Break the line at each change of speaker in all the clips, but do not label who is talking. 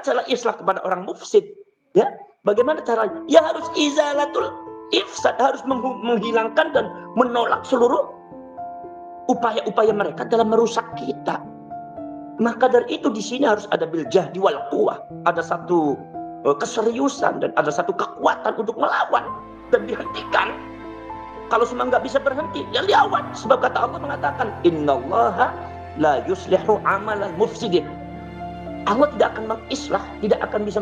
cara islah kepada orang mufsid? Ya, bagaimana caranya? Ya harus izalatul ifsad, harus menghilangkan dan menolak seluruh upaya-upaya mereka dalam merusak kita. Maka dari itu di sini harus ada bil jahdi wal quwwah, ada satu keseriusan dan ada satu kekuatan untuk melawan dan dihentikan. Kalau semua nggak bisa berhenti, ya lawan. Sebab kata Allah mengatakan, Innallaha la yuslihu amalal mufsidin. Allah tidak akan mengislah, tidak akan bisa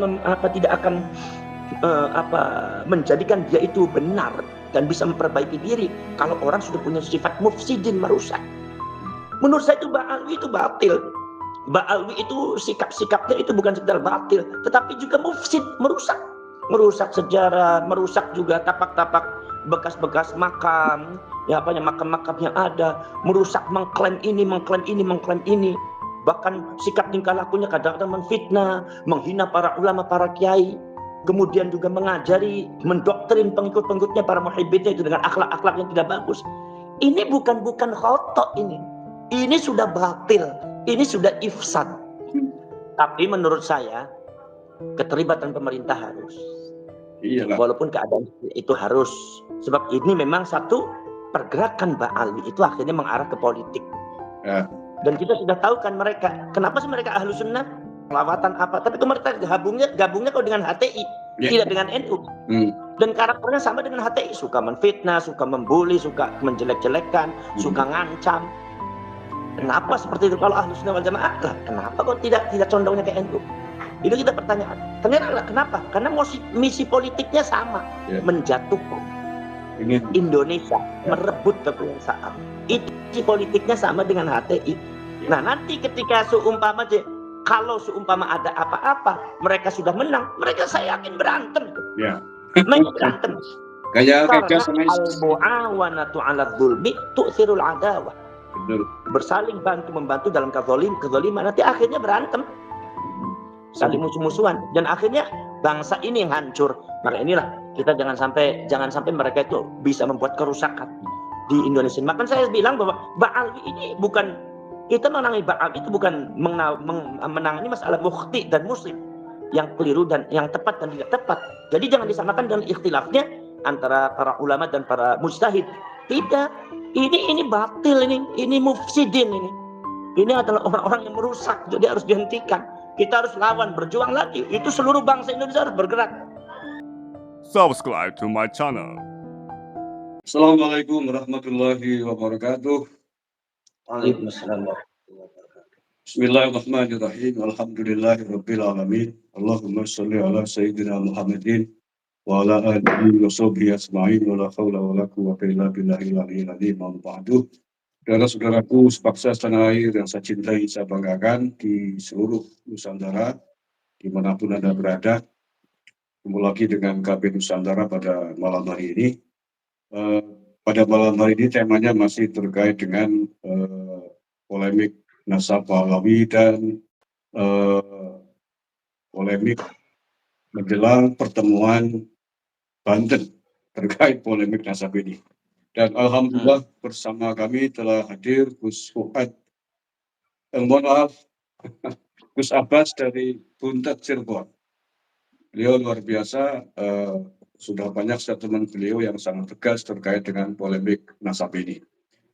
menjadikan dia itu benar dan bisa memperbaiki diri kalau orang sudah punya sifat mufsidin, merusak. Menurut saya itu Ba'alwi itu batil. Ba'alwi itu sikap-sikapnya itu bukan sekedar batil, tetapi juga mufsid, merusak sejarah, merusak juga tapak-tapak bekas-bekas makam, makam-makam yang ada, merusak, mengklaim ini, bahkan sikap tingkah lakunya kadang-kadang menfitnah, menghina para ulama, para kiai, kemudian juga mengajari, mendoktrin pengikut-pengikutnya, para muhibbinnya itu dengan akhlak-akhlak yang tidak bagus. Ini bukan khotok ini sudah batil, ini sudah ifsad. Tapi menurut saya keterlibatan pemerintah harus. Iyalah. Walaupun keadaan itu harus, sebab ini memang satu pergerakan Ba'alwi itu akhirnya mengarah ke politik. Ya. Dan kita sudah tahu kan mereka, kenapa sih mereka ahlu sunnah, lawatan apa, tapi mereka gabungnya kok dengan HTI, tidak dengan NU. Dan karakternya sama dengan HTI, suka menfitnah, suka membuli, suka menjelek-jelekkan, suka ngancam. Kenapa seperti itu? Kalau ahlu sunnah wal jamaah lah, kenapa kok tidak condongnya ke NU? Itu kita pertanyaan. Ternyata kenapa? Karena misi politiknya sama, menjatuhkan Indonesia, merebut kekuasaan. Itu misi politiknya sama dengan HTI. Nah nanti ketika kalau seumpama ada apa-apa, mereka sudah menang, mereka saya yakin berantem. Mereka berantem. Karena al-mu'awanatu 'ala dzulmi tu'thirul adawah. Bersaling bantu-membantu dalam kezaliman, nanti akhirnya berantem, saling musuh-musuhan, dan akhirnya bangsa ini yang hancur. Maka inilah kita jangan sampai mereka itu bisa membuat kerusakan di Indonesia. Maka saya bilang bahwa Ba'alwi ini bukan, kita menangani Ba'alwi itu bukan menangani masalah mukhti dan muslim, yang keliru dan yang tepat dan tidak tepat. Jadi jangan disamakan dengan ikhtilafnya antara para ulama dan para mujtahid. Tidak, ini batil, ini mufsidin, ini adalah orang-orang yang merusak, jadi harus dihentikan. Kita harus lawan, berjuang lagi. Itu seluruh bangsa Indonesia harus bergerak.
Subscribe to my channel.
Assalamualaikum warahmatullahi wabarakatuh.
Waalaikumsalam warahmatullahi wabarakatuh.
Bismillahirrahmanirrahim. Alhamdulillahirabbil alamin. Allahumma shalli ala sayyidina Muhammadin wa ala alihi wa sahbihi ajma'in wa la haula wa la quwwata illa billahil aliyyil azim. Ba'du. Saudara-saudaraku sebangsa setanah air yang saya cintai, saya banggakan di seluruh Nusantara, dimanapun Anda berada. Ketemu lagi dengan KB Nusantara pada malam hari ini. Pada malam hari ini temanya masih terkait dengan polemik Nasab Ba'alwi dan polemik menjelang pertemuan Banten terkait polemik Nasab ini. Dan alhamdulillah bersama kami telah hadir Gus Fuad, Gus Abbas dari Buntet Cirebon. Beliau luar biasa, sudah banyak statement beliau yang sangat tegas terkait dengan polemik Nasab ini.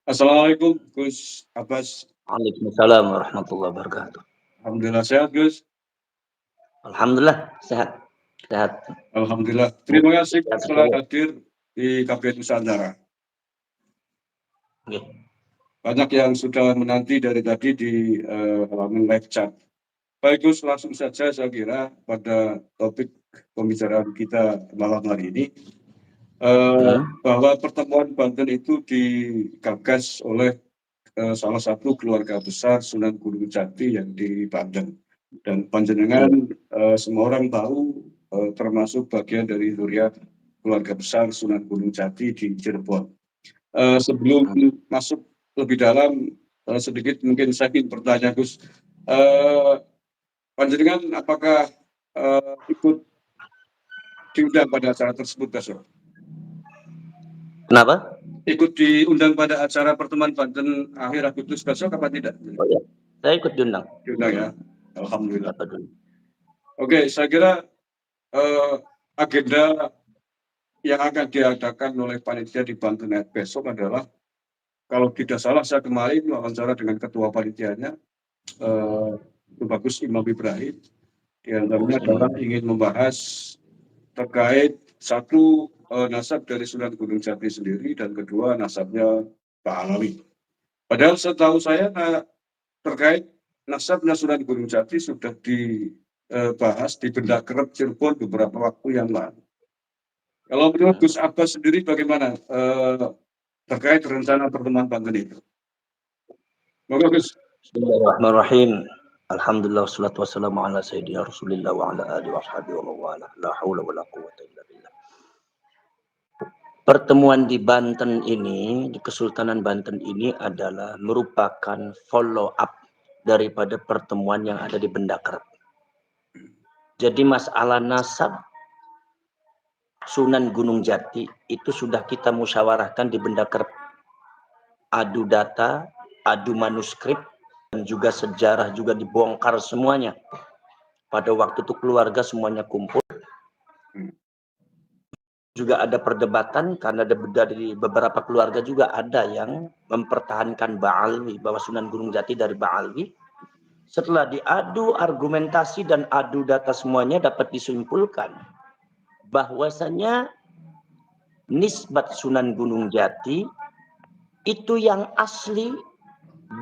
Assalamualaikum Gus Abbas.
Waalaikumsalam warahmatullahi wabarakatuh.
Alhamdulillah sehat Gus.
Alhamdulillah sehat.
Alhamdulillah. Terima kasih telah hadir di KB Nusantara. Banyak yang sudah menanti dari tadi di halaman live chat. Baik Gus, langsung saja saya kira pada topik pembicaraan kita malam hari ini, bahwa pertemuan Banten itu digagas oleh salah satu keluarga besar Sunan Gunung Jati yang di Banten, dan panjenengan semua orang tahu, termasuk bagian dari zuriat keluarga besar Sunan Gunung Jati di Cirebon. Sebelum masuk lebih dalam, sedikit mungkin saya ingin bertanya Gus, panjenengan apakah ikut diundang pada acara tersebut besok?
Kenapa?
Ikut diundang pada acara pertemuan Banten akhir Agustus besok apa tidak?
Oh ya, saya ikut diundang.
Diundang ya, alhamdulillah. Oke, saya kira agenda yang akan diadakan oleh panitia di Banten besok adalah, kalau tidak salah saya kemarin wawancara dengan ketua panitianya, Bagus Imam Ibrahim, di antaranya adalah ingin membahas terkait satu, nasab dari Sunan Gunung Jati sendiri, dan kedua nasabnya Pak Alawi. Padahal setahu saya terkait nasabnya Sunan Gunung Jati sudah dibahas di Benda Kerep Cirebon beberapa waktu yang lalu. Kalau menurut Gus Abbas sendiri bagaimana terkait rencana pertemuan Banten itu? Monggo Gus.
Bismillahirrahmanirrahim. Alhamdulillah wassalatu wassalamu ala sayyidina Rasulillah wa ala alihi wa sahbihi wa mawala. La haula wala quwwata illa billah. Pertemuan di Banten ini, di Kesultanan Banten ini adalah merupakan follow up daripada pertemuan yang ada di Benda Kerep. Jadi masalah nasab Sunan Gunung Jati itu sudah kita musyawarahkan di Benda Kerep. Adu data, adu manuskrip, dan juga sejarah juga dibongkar semuanya. Pada waktu itu keluarga semuanya kumpul. Juga ada perdebatan karena dari beberapa keluarga juga ada yang mempertahankan Ba'alwi, bahwa Sunan Gunung Jati dari Ba'alwi. Setelah diadu argumentasi dan adu data semuanya, dapat disimpulkan bahwasanya nisbat Sunan Gunung Jati itu yang asli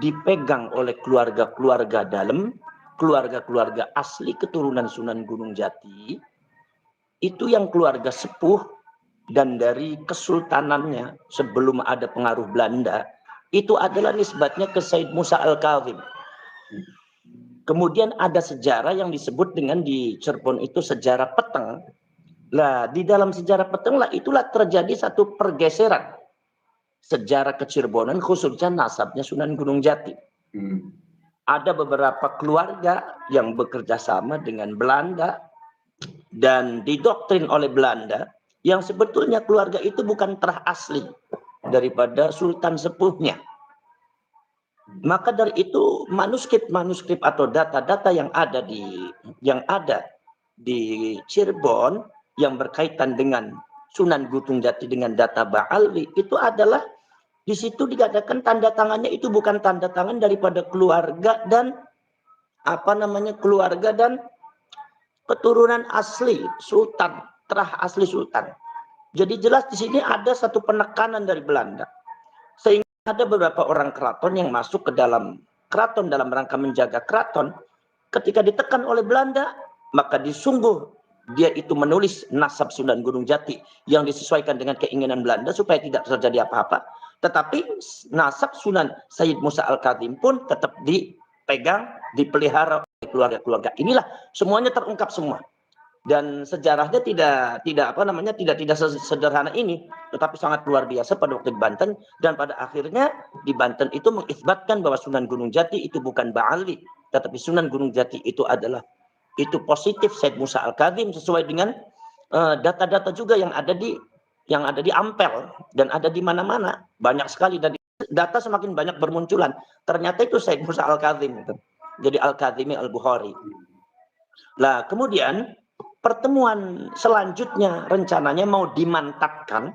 dipegang oleh keluarga-keluarga dalam, keluarga-keluarga asli keturunan Sunan Gunung Jati, itu yang keluarga sepuh, dan dari kesultanannya sebelum ada pengaruh Belanda, itu adalah nisbatnya ke Said Musa Al-Kazim. Kemudian ada sejarah yang disebut dengan di Cirebon itu sejarah peteng. Lah, di dalam sejarah peteng lah itulah terjadi satu pergeseran sejarah kecirebonan, khususnya nasabnya Sunan Gunung Jati. Ada beberapa keluarga yang bekerja sama dengan Belanda dan didoktrin oleh Belanda, yang sebetulnya keluarga itu bukan terah asli daripada sultan sepuhnya. Maka dari itu manuskrip atau data-data yang ada di Cirebon yang berkaitan dengan Sunan Gunung Jati dengan data Ba'alwi itu adalah di situ dikatakan tanda tangannya itu bukan tanda tangan daripada keluarga dan keluarga dan keturunan asli sultan, terah asli sultan. Jadi jelas di sini ada satu penekanan dari Belanda. Sehingga ada beberapa orang keraton yang masuk ke dalam keraton dalam rangka menjaga keraton. Ketika ditekan oleh Belanda, maka disungguh dia itu menulis nasab Sunan Gunung Jati yang disesuaikan dengan keinginan Belanda supaya tidak terjadi apa-apa. Tetapi nasab Sunan Said Musa Al-Kazim pun tetap dipegang, dipelihara oleh keluarga-keluarga. Inilah semuanya terungkap semua. Dan sejarahnya tidak sederhana ini, tetapi sangat luar biasa pada waktu di Banten. Dan pada akhirnya di Banten itu mengisbatkan bahwa Sunan Gunung Jati itu bukan Ba'alwi, tetapi Sunan Gunung Jati itu adalah positif Said Musa Al-Kazim sesuai dengan data-data juga yang ada di Ampel dan ada di mana-mana, banyak sekali, dan data semakin banyak bermunculan. Ternyata itu Said Musa Al-Kazim itu. Jadi Al-Kazimi Al-Bukhari. Lah kemudian pertemuan selanjutnya rencananya mau dimantapkan,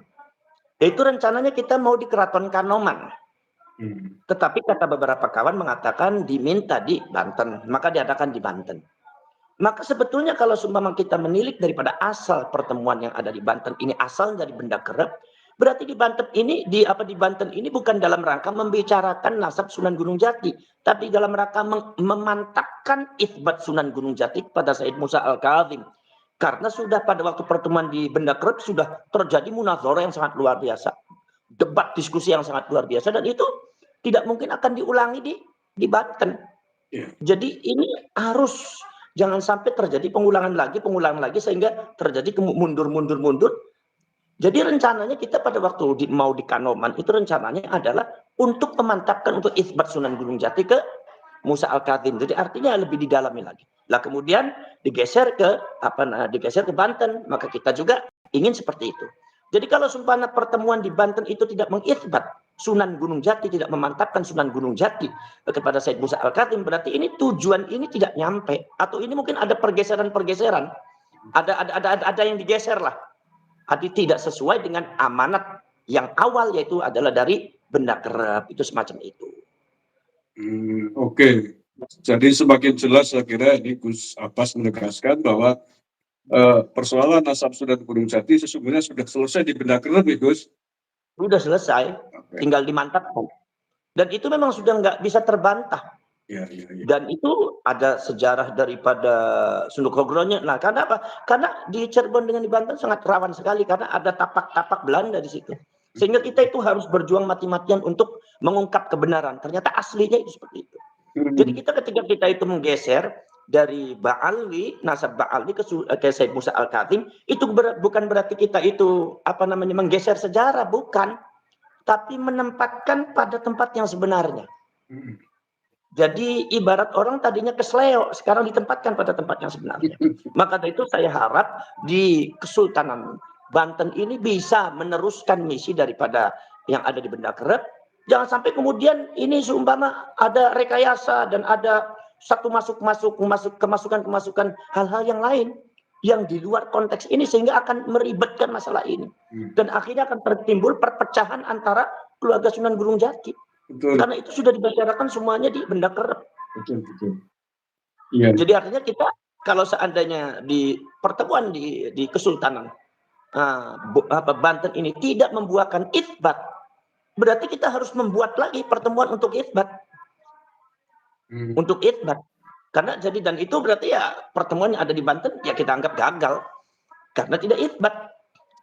yaitu rencananya kita mau di Keraton Kanoman. Tetapi kata beberapa kawan mengatakan diminta di Banten, maka diadakan di Banten. Maka sebetulnya kalau seumpama kita menilik daripada asal pertemuan yang ada di Banten ini, asal dari Benda Kerep, berarti di Banten ini bukan dalam rangka membicarakan nasab Sunan Gunung Jati, tapi dalam rangka memantapkan isbat Sunan Gunung Jati kepada Said Musa Al-Kazim. Karena sudah pada waktu pertemuan di Benda Kerep sudah terjadi munazarah yang sangat luar biasa, debat diskusi yang sangat luar biasa, dan itu tidak mungkin akan diulangi di Banten. Jadi ini harus jangan sampai terjadi pengulangan lagi sehingga terjadi mundur. Jadi rencananya kita pada waktu mau di Kanoman itu rencananya adalah untuk memantapkan untuk isbat Sunan Gunung Jati ke Musa Al-Kazim. Jadi artinya lebih didalami lagi. Lah kemudian digeser ke Banten, maka kita juga ingin seperti itu. Jadi kalau sumpah pertemuan di Banten itu tidak mengisbat Sunan Gunung Jati, tidak memantapkan Sunan Gunung Jati kepada Said Musa Al-Khatim, berarti ini tujuan ini tidak nyampe, atau ini mungkin ada pergeseran-pergeseran, ada yang digeser lah, tidak sesuai dengan amanat yang awal, yaitu adalah dari benda kerep, itu semacam itu.
Oke. Jadi semakin jelas saya kira ini Gus Abbas menegaskan bahwa persoalan nasab Sunan Gunung Jati sesungguhnya sudah selesai di benda kerep, ya Gus.
Sudah selesai, tinggal dimantapkan. Dan itu memang sudah nggak bisa terbantah.
Ya.
Dan itu ada sejarah daripada Sunduk Hogronya. Nah, karena apa? Karena di Cirebon dengan di Banten sangat rawan sekali karena ada tapak-tapak Belanda di situ. Sehingga kita itu harus berjuang mati-matian untuk mengungkap kebenaran. Ternyata aslinya itu seperti itu. Jadi ketika kita itu menggeser dari Ba'alwi, nasab Ba'alwi ke Said Musa Al-Khatim, itu bukan berarti kita itu menggeser sejarah, bukan. Tapi menempatkan pada tempat yang sebenarnya. Jadi ibarat orang tadinya kesleo, sekarang ditempatkan pada tempat yang sebenarnya. Maka dari itu saya harap di Kesultanan Banten ini bisa meneruskan misi daripada yang ada di benda kerep. Jangan sampai kemudian ini seumpama ada rekayasa dan ada satu kemasukan hal-hal yang lain yang di luar konteks ini sehingga akan meribetkan masalah ini. Dan akhirnya akan tertimbul perpecahan antara keluarga Sunan Gunung Jati. Betul. Karena itu sudah dibicarakan semuanya di benda kerep.
Betul. Iya.
Jadi artinya kita kalau seandainya di pertemuan di Kesultanan Banten ini tidak membuahkan itsbat, berarti kita harus membuat lagi pertemuan untuk itsbat. Untuk itsbat. Karena dan itu berarti ya pertemuan yang ada di Banten ya kita anggap gagal karena tidak itsbat.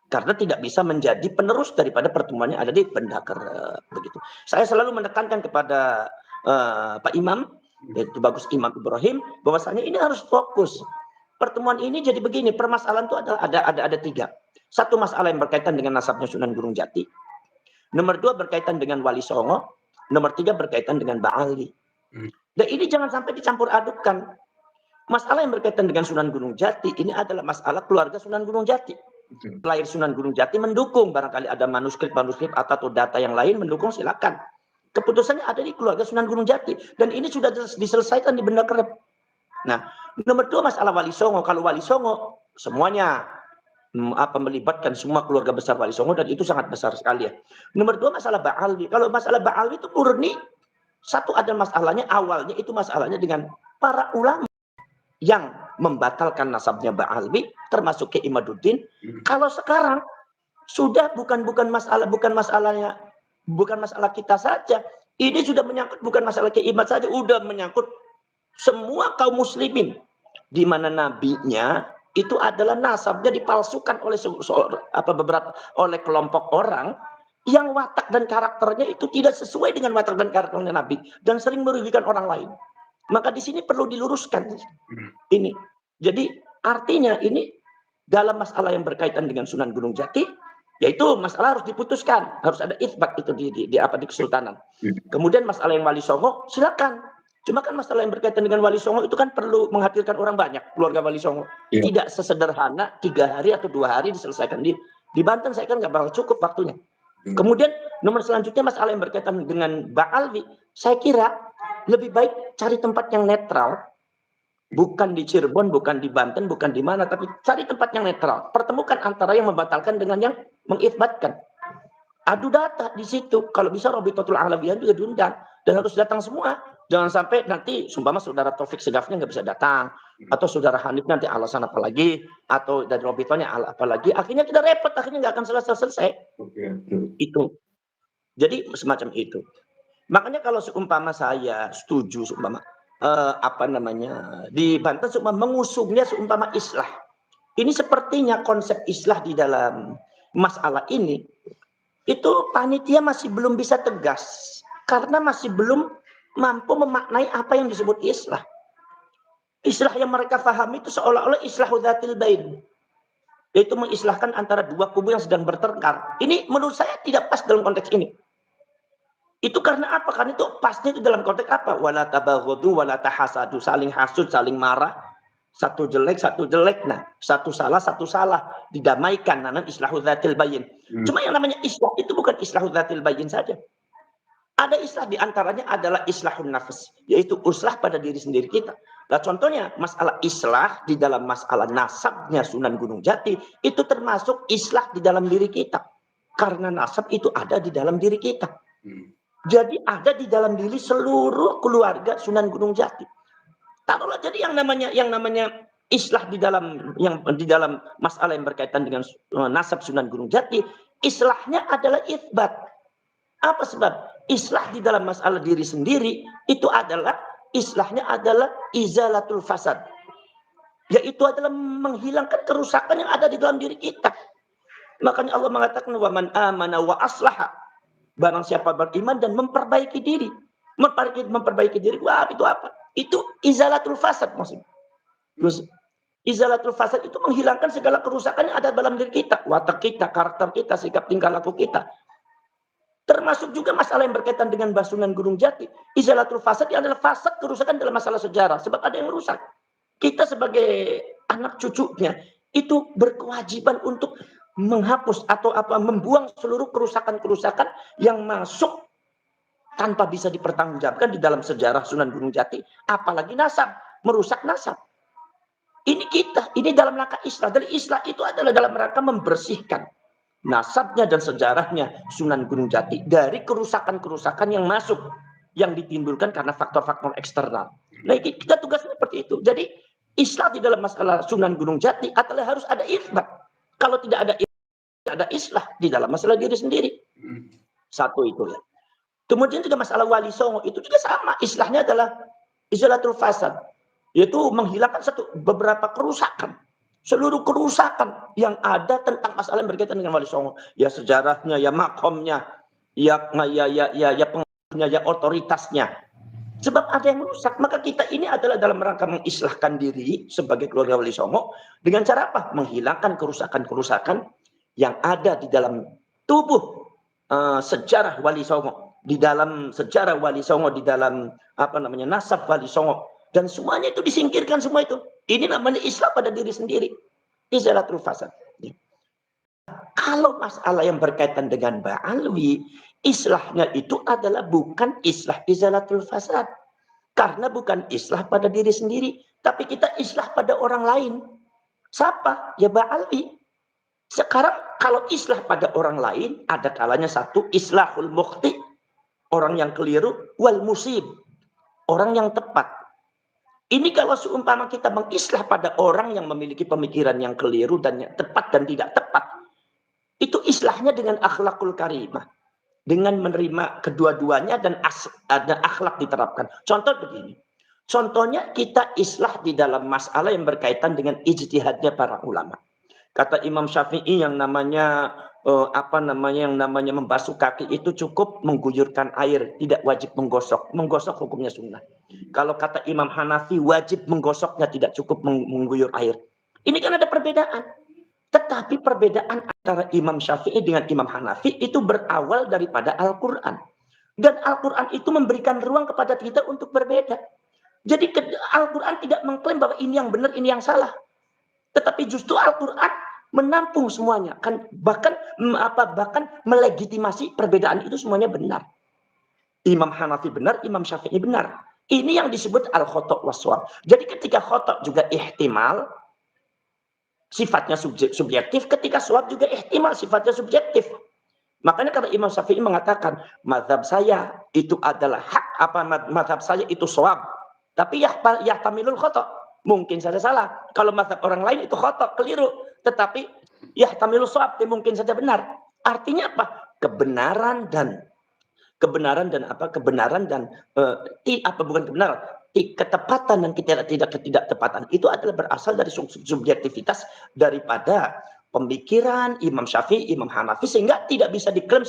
Karena tidak bisa menjadi penerus daripada pertemuan yang ada di benda kerep, begitu. Saya selalu menekankan kepada Pak Imam, yaitu Bagus Imam Ibrahim, bahwasanya ini harus fokus. Pertemuan ini jadi begini, permasalahan itu ada tiga. Satu masalah yang berkaitan dengan nasabnya Sunan Gunung Jati. Nomor dua berkaitan dengan Wali Songo. Nomor tiga berkaitan dengan Ba'alwi. Dan ini jangan sampai dicampur adukkan. Masalah yang berkaitan dengan Sunan Gunung Jati ini adalah masalah keluarga Sunan Gunung Jati. Lahir Sunan Gunung Jati mendukung, barangkali ada manuskrip atau data yang lain mendukung, silakan. Keputusannya ada di keluarga Sunan Gunung Jati dan ini sudah diselesaikan di benda kerep. Nah, nomor dua masalah Wali Songo. Kalau Wali Songo semuanya melibatkan semua keluarga besar Wali Songo dan itu sangat besar sekali ya. Nomor dua masalah Ba'alwi. Kalau masalah Ba'alwi itu murni satu ada masalahnya, awalnya itu masalahnya dengan para ulama yang membatalkan nasabnya Ba'alwi termasuk Ki Imaduddin. Kalau sekarang sudah bukan masalah kita saja. Ini sudah menyangkut bukan masalah Ki Imad saja, udah menyangkut semua kaum muslimin di mana nabinya itu adalah nasabnya dipalsukan oleh oleh kelompok orang yang watak dan karakternya itu tidak sesuai dengan watak dan karakternya Nabi dan sering merugikan orang lain. Maka di sini perlu diluruskan ini. Jadi artinya ini dalam masalah yang berkaitan dengan Sunan Gunung Jati, yaitu masalah harus diputuskan, harus ada itsbat itu di Kesultanan. Kemudian masalah yang Wali Songo, silakan. Cuma kan masalah yang berkaitan dengan Wali Songo itu kan perlu menghadirkan orang banyak, keluarga Wali Songo. Tidak sesederhana 3 hari atau 2 hari diselesaikan di Banten. Saya kan nggak bakal cukup waktunya. Kemudian nomor selanjutnya masalah yang berkaitan dengan Ba'alwi, saya kira lebih baik cari tempat yang netral, bukan di Cirebon, bukan di Banten, bukan di mana, tapi cari tempat yang netral. Pertemukan antara yang membatalkan dengan yang mengitsbatkan. Adu data di situ. Kalau bisa Robitotul Alawiyah juga diundang dan harus datang semua. Jangan sampai nanti sumpama saudara Taufik Segafnya nggak bisa datang, atau saudara Hanif nanti alasan apa lagi, atau dari Robitonya apa lagi. Akhirnya kita repot, akhirnya nggak akan selesai. Itu. Jadi semacam itu. Makanya kalau seumpama saya setuju seumpama di Banten seumpama mengusungnya seumpama islah. Ini sepertinya konsep islah di dalam masalah ini itu panitia masih belum bisa tegas karena masih belum mampu memaknai apa yang disebut islah. Islah yang mereka pahami itu seolah-olah islahu dzatil bain. Yaitu mengislahkan antara dua kubu yang sedang bertengkar. Ini menurut saya tidak pas dalam konteks ini. Itu karena apa? Karena itu pasnya itu dalam konteks apa? Wala tabaghadu wala tahasadu, saling hasud, saling marah. Satu jelek, nah, satu salah, didamaikan, namanya islahu dzatil bayin. Cuma yang namanya islah itu bukan islahu dzatil bayin saja. Ada islah di antaranya adalah islahun nafs, yaitu islah pada diri sendiri kita. Nah, contohnya masalah islah di dalam masalah nasabnya Sunan Gunung Jati itu termasuk islah di dalam diri kita. Karena nasab itu ada di dalam diri kita. Jadi ada di dalam diri seluruh keluarga Sunan Gunung Jati. Taruhlah jadi yang namanya islah di dalam masalah yang berkaitan dengan nasab Sunan Gunung Jati, islahnya adalah itsbat. Apa sebab? Islah di dalam masalah diri sendiri itu adalah islahnya adalah izalatul fasad. Yaitu adalah menghilangkan kerusakan yang ada di dalam diri kita. Makanya Allah mengatakan wa man amana wa aslaha. Barang siapa beriman dan memperbaiki diri. Memperbaiki diri, wah itu apa? Itu izalatul fasad maksudnya. Terus izalatul fasad itu menghilangkan segala kerusakan yang ada dalam diri kita, watak kita, karakter kita, sikap tingkah laku kita. Termasuk juga masalah yang berkaitan dengan Sunan Gunung Jati. Izalatul fasad adalah fasad kerusakan dalam masalah sejarah. Sebab ada yang rusak. Kita sebagai anak cucunya itu berkewajiban untuk menghapus atau membuang seluruh kerusakan-kerusakan yang masuk tanpa bisa dipertanggungjawabkan di dalam sejarah Sunan Gunung Jati. Apalagi nasab, merusak nasab. Ini kita, ini dalam rangka islah. Dari islah itu adalah dalam rangka membersihkan nasabnya dan sejarahnya Sunan Gunung Jati dari kerusakan-kerusakan yang masuk, yang ditimbulkan karena faktor-faktor eksternal. Nah, kita tugasnya seperti itu. Jadi islah di dalam masalah Sunan Gunung Jati adalah harus ada itsbat. Kalau tidak ada islah di dalam masalah diri sendiri. Satu itu ya. Kemudian juga masalah Wali Songo itu juga sama. Islahnya adalah izalatul fasad, yaitu menghilangkan beberapa kerusakan. Seluruh kerusakan yang ada tentang masalah yang berkaitan dengan Wali Songo, ya sejarahnya, ya makomnya, ya pengaruhnya, ya otoritasnya. Sebab ada yang merusak, maka kita ini adalah dalam rangka mengislahkan diri sebagai keluarga Wali Songo dengan cara apa? Menghilangkan kerusakan-kerusakan yang ada di dalam tubuh sejarah Wali Songo, di dalam sejarah Wali Songo, di dalam nasab Wali Songo. Dan semuanya itu disingkirkan semua itu. Ini namanya islah pada diri sendiri. Izalatul fasad. Kalau masalah yang berkaitan dengan Ba'alwi, islahnya itu adalah bukan islah izalatul fasad. Karena bukan islah pada diri sendiri. Tapi kita islah pada orang lain. Siapa? Ya Ba'alwi. Sekarang kalau islah pada orang lain, ada kalanya satu, islahul mukhti. Orang yang keliru. Wal musib. Orang yang tepat. Ini kalau seumpama kita mengislah pada orang yang memiliki pemikiran yang keliru dan yang tepat dan tidak tepat. Itu islahnya dengan akhlakul karimah. Dengan menerima kedua-duanya dan ada akhlak diterapkan. Contoh begini. Contohnya kita islah di dalam masalah yang berkaitan dengan ijtihadnya para ulama. Kata Imam Syafi'i yang namanya membasuh kaki itu cukup mengguyurkan air, tidak wajib menggosok. Menggosok hukumnya sunnah. Kalau kata Imam Hanafi wajib menggosoknya, tidak cukup mengguyur air. Ini kan ada perbedaan. Tetapi perbedaan antara Imam Syafi'i dengan Imam Hanafi itu berawal daripada Al-Quran. Dan Al-Quran itu memberikan ruang kepada kita untuk berbeda. Jadi Al-Quran tidak mengklaim bahwa ini yang benar, ini yang salah. Tetapi justru Al-Quran menampung semuanya, kan bahkan melegitimasi perbedaan itu semuanya benar. Imam Hanafi benar, Imam Syafi'i benar. Ini yang disebut al-khata' was-shawab. Jadi ketika khata' juga ihtimal, sifatnya subjektif, ketika shawab juga ihtimal, sifatnya subjektif. Makanya kalau Imam Syafi'i mengatakan, mazhab saya itu adalah hak, mazhab saya itu shawab, tapi yahtamilul khata'. Mungkin saja salah. Kalau mazhab orang lain itu khata', keliru. Tetapi yahtamilul shawab, mungkin saja benar. Artinya apa? Kebenaran dan ketepatan dan ketidaktepatan itu adalah berasal dari subjektivitas daripada pemikiran Imam Syafi'i, Imam Hanafi, sehingga tidak bisa diklaim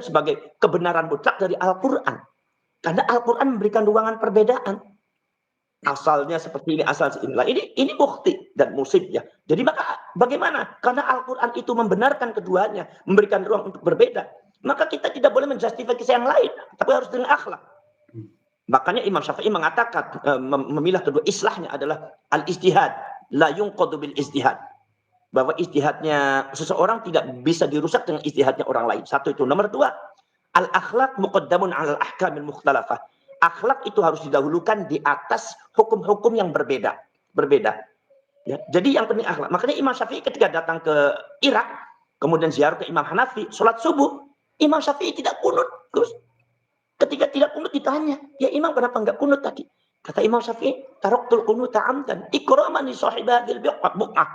sebagai kebenaran mutlak dari Al-Quran. Karena Al-Quran memberikan ruangan perbedaan. Asalnya seperti ini, asal inilah. Ini bukti dan musib ya. Jadi maka bagaimana? Karena Al-Quran itu membenarkan keduanya, memberikan ruang untuk berbeda. Maka kita tidak boleh menjustifikasi yang lain, tapi harus dengan akhlak. Makanya Imam Syafi'i mengatakan, memilah kedua islahnya adalah al-ijtihad, la yunqadu bil ijtihad. Bahwa ijtihadnya seseorang tidak bisa dirusak dengan ijtihadnya orang lain. Satu itu. Nomor dua, Al-akhlak muqaddamun 'alal ahkamil mukhtalafah. Akhlak itu harus didahulukan di atas hukum-hukum yang berbeda. Ya. Jadi yang penting akhlak. Makanya Imam Syafi'i ketika datang ke Irak, kemudian ziarah ke Imam Hanafi, sholat subuh, Imam Syafi'i tidak kunut. Terus ketika tidak kunut ditanya, ya Imam kenapa enggak kunut tadi? Kata Imam Syafi'i, taraktul kunuta amdan ikraman li sahibadil buq'ah.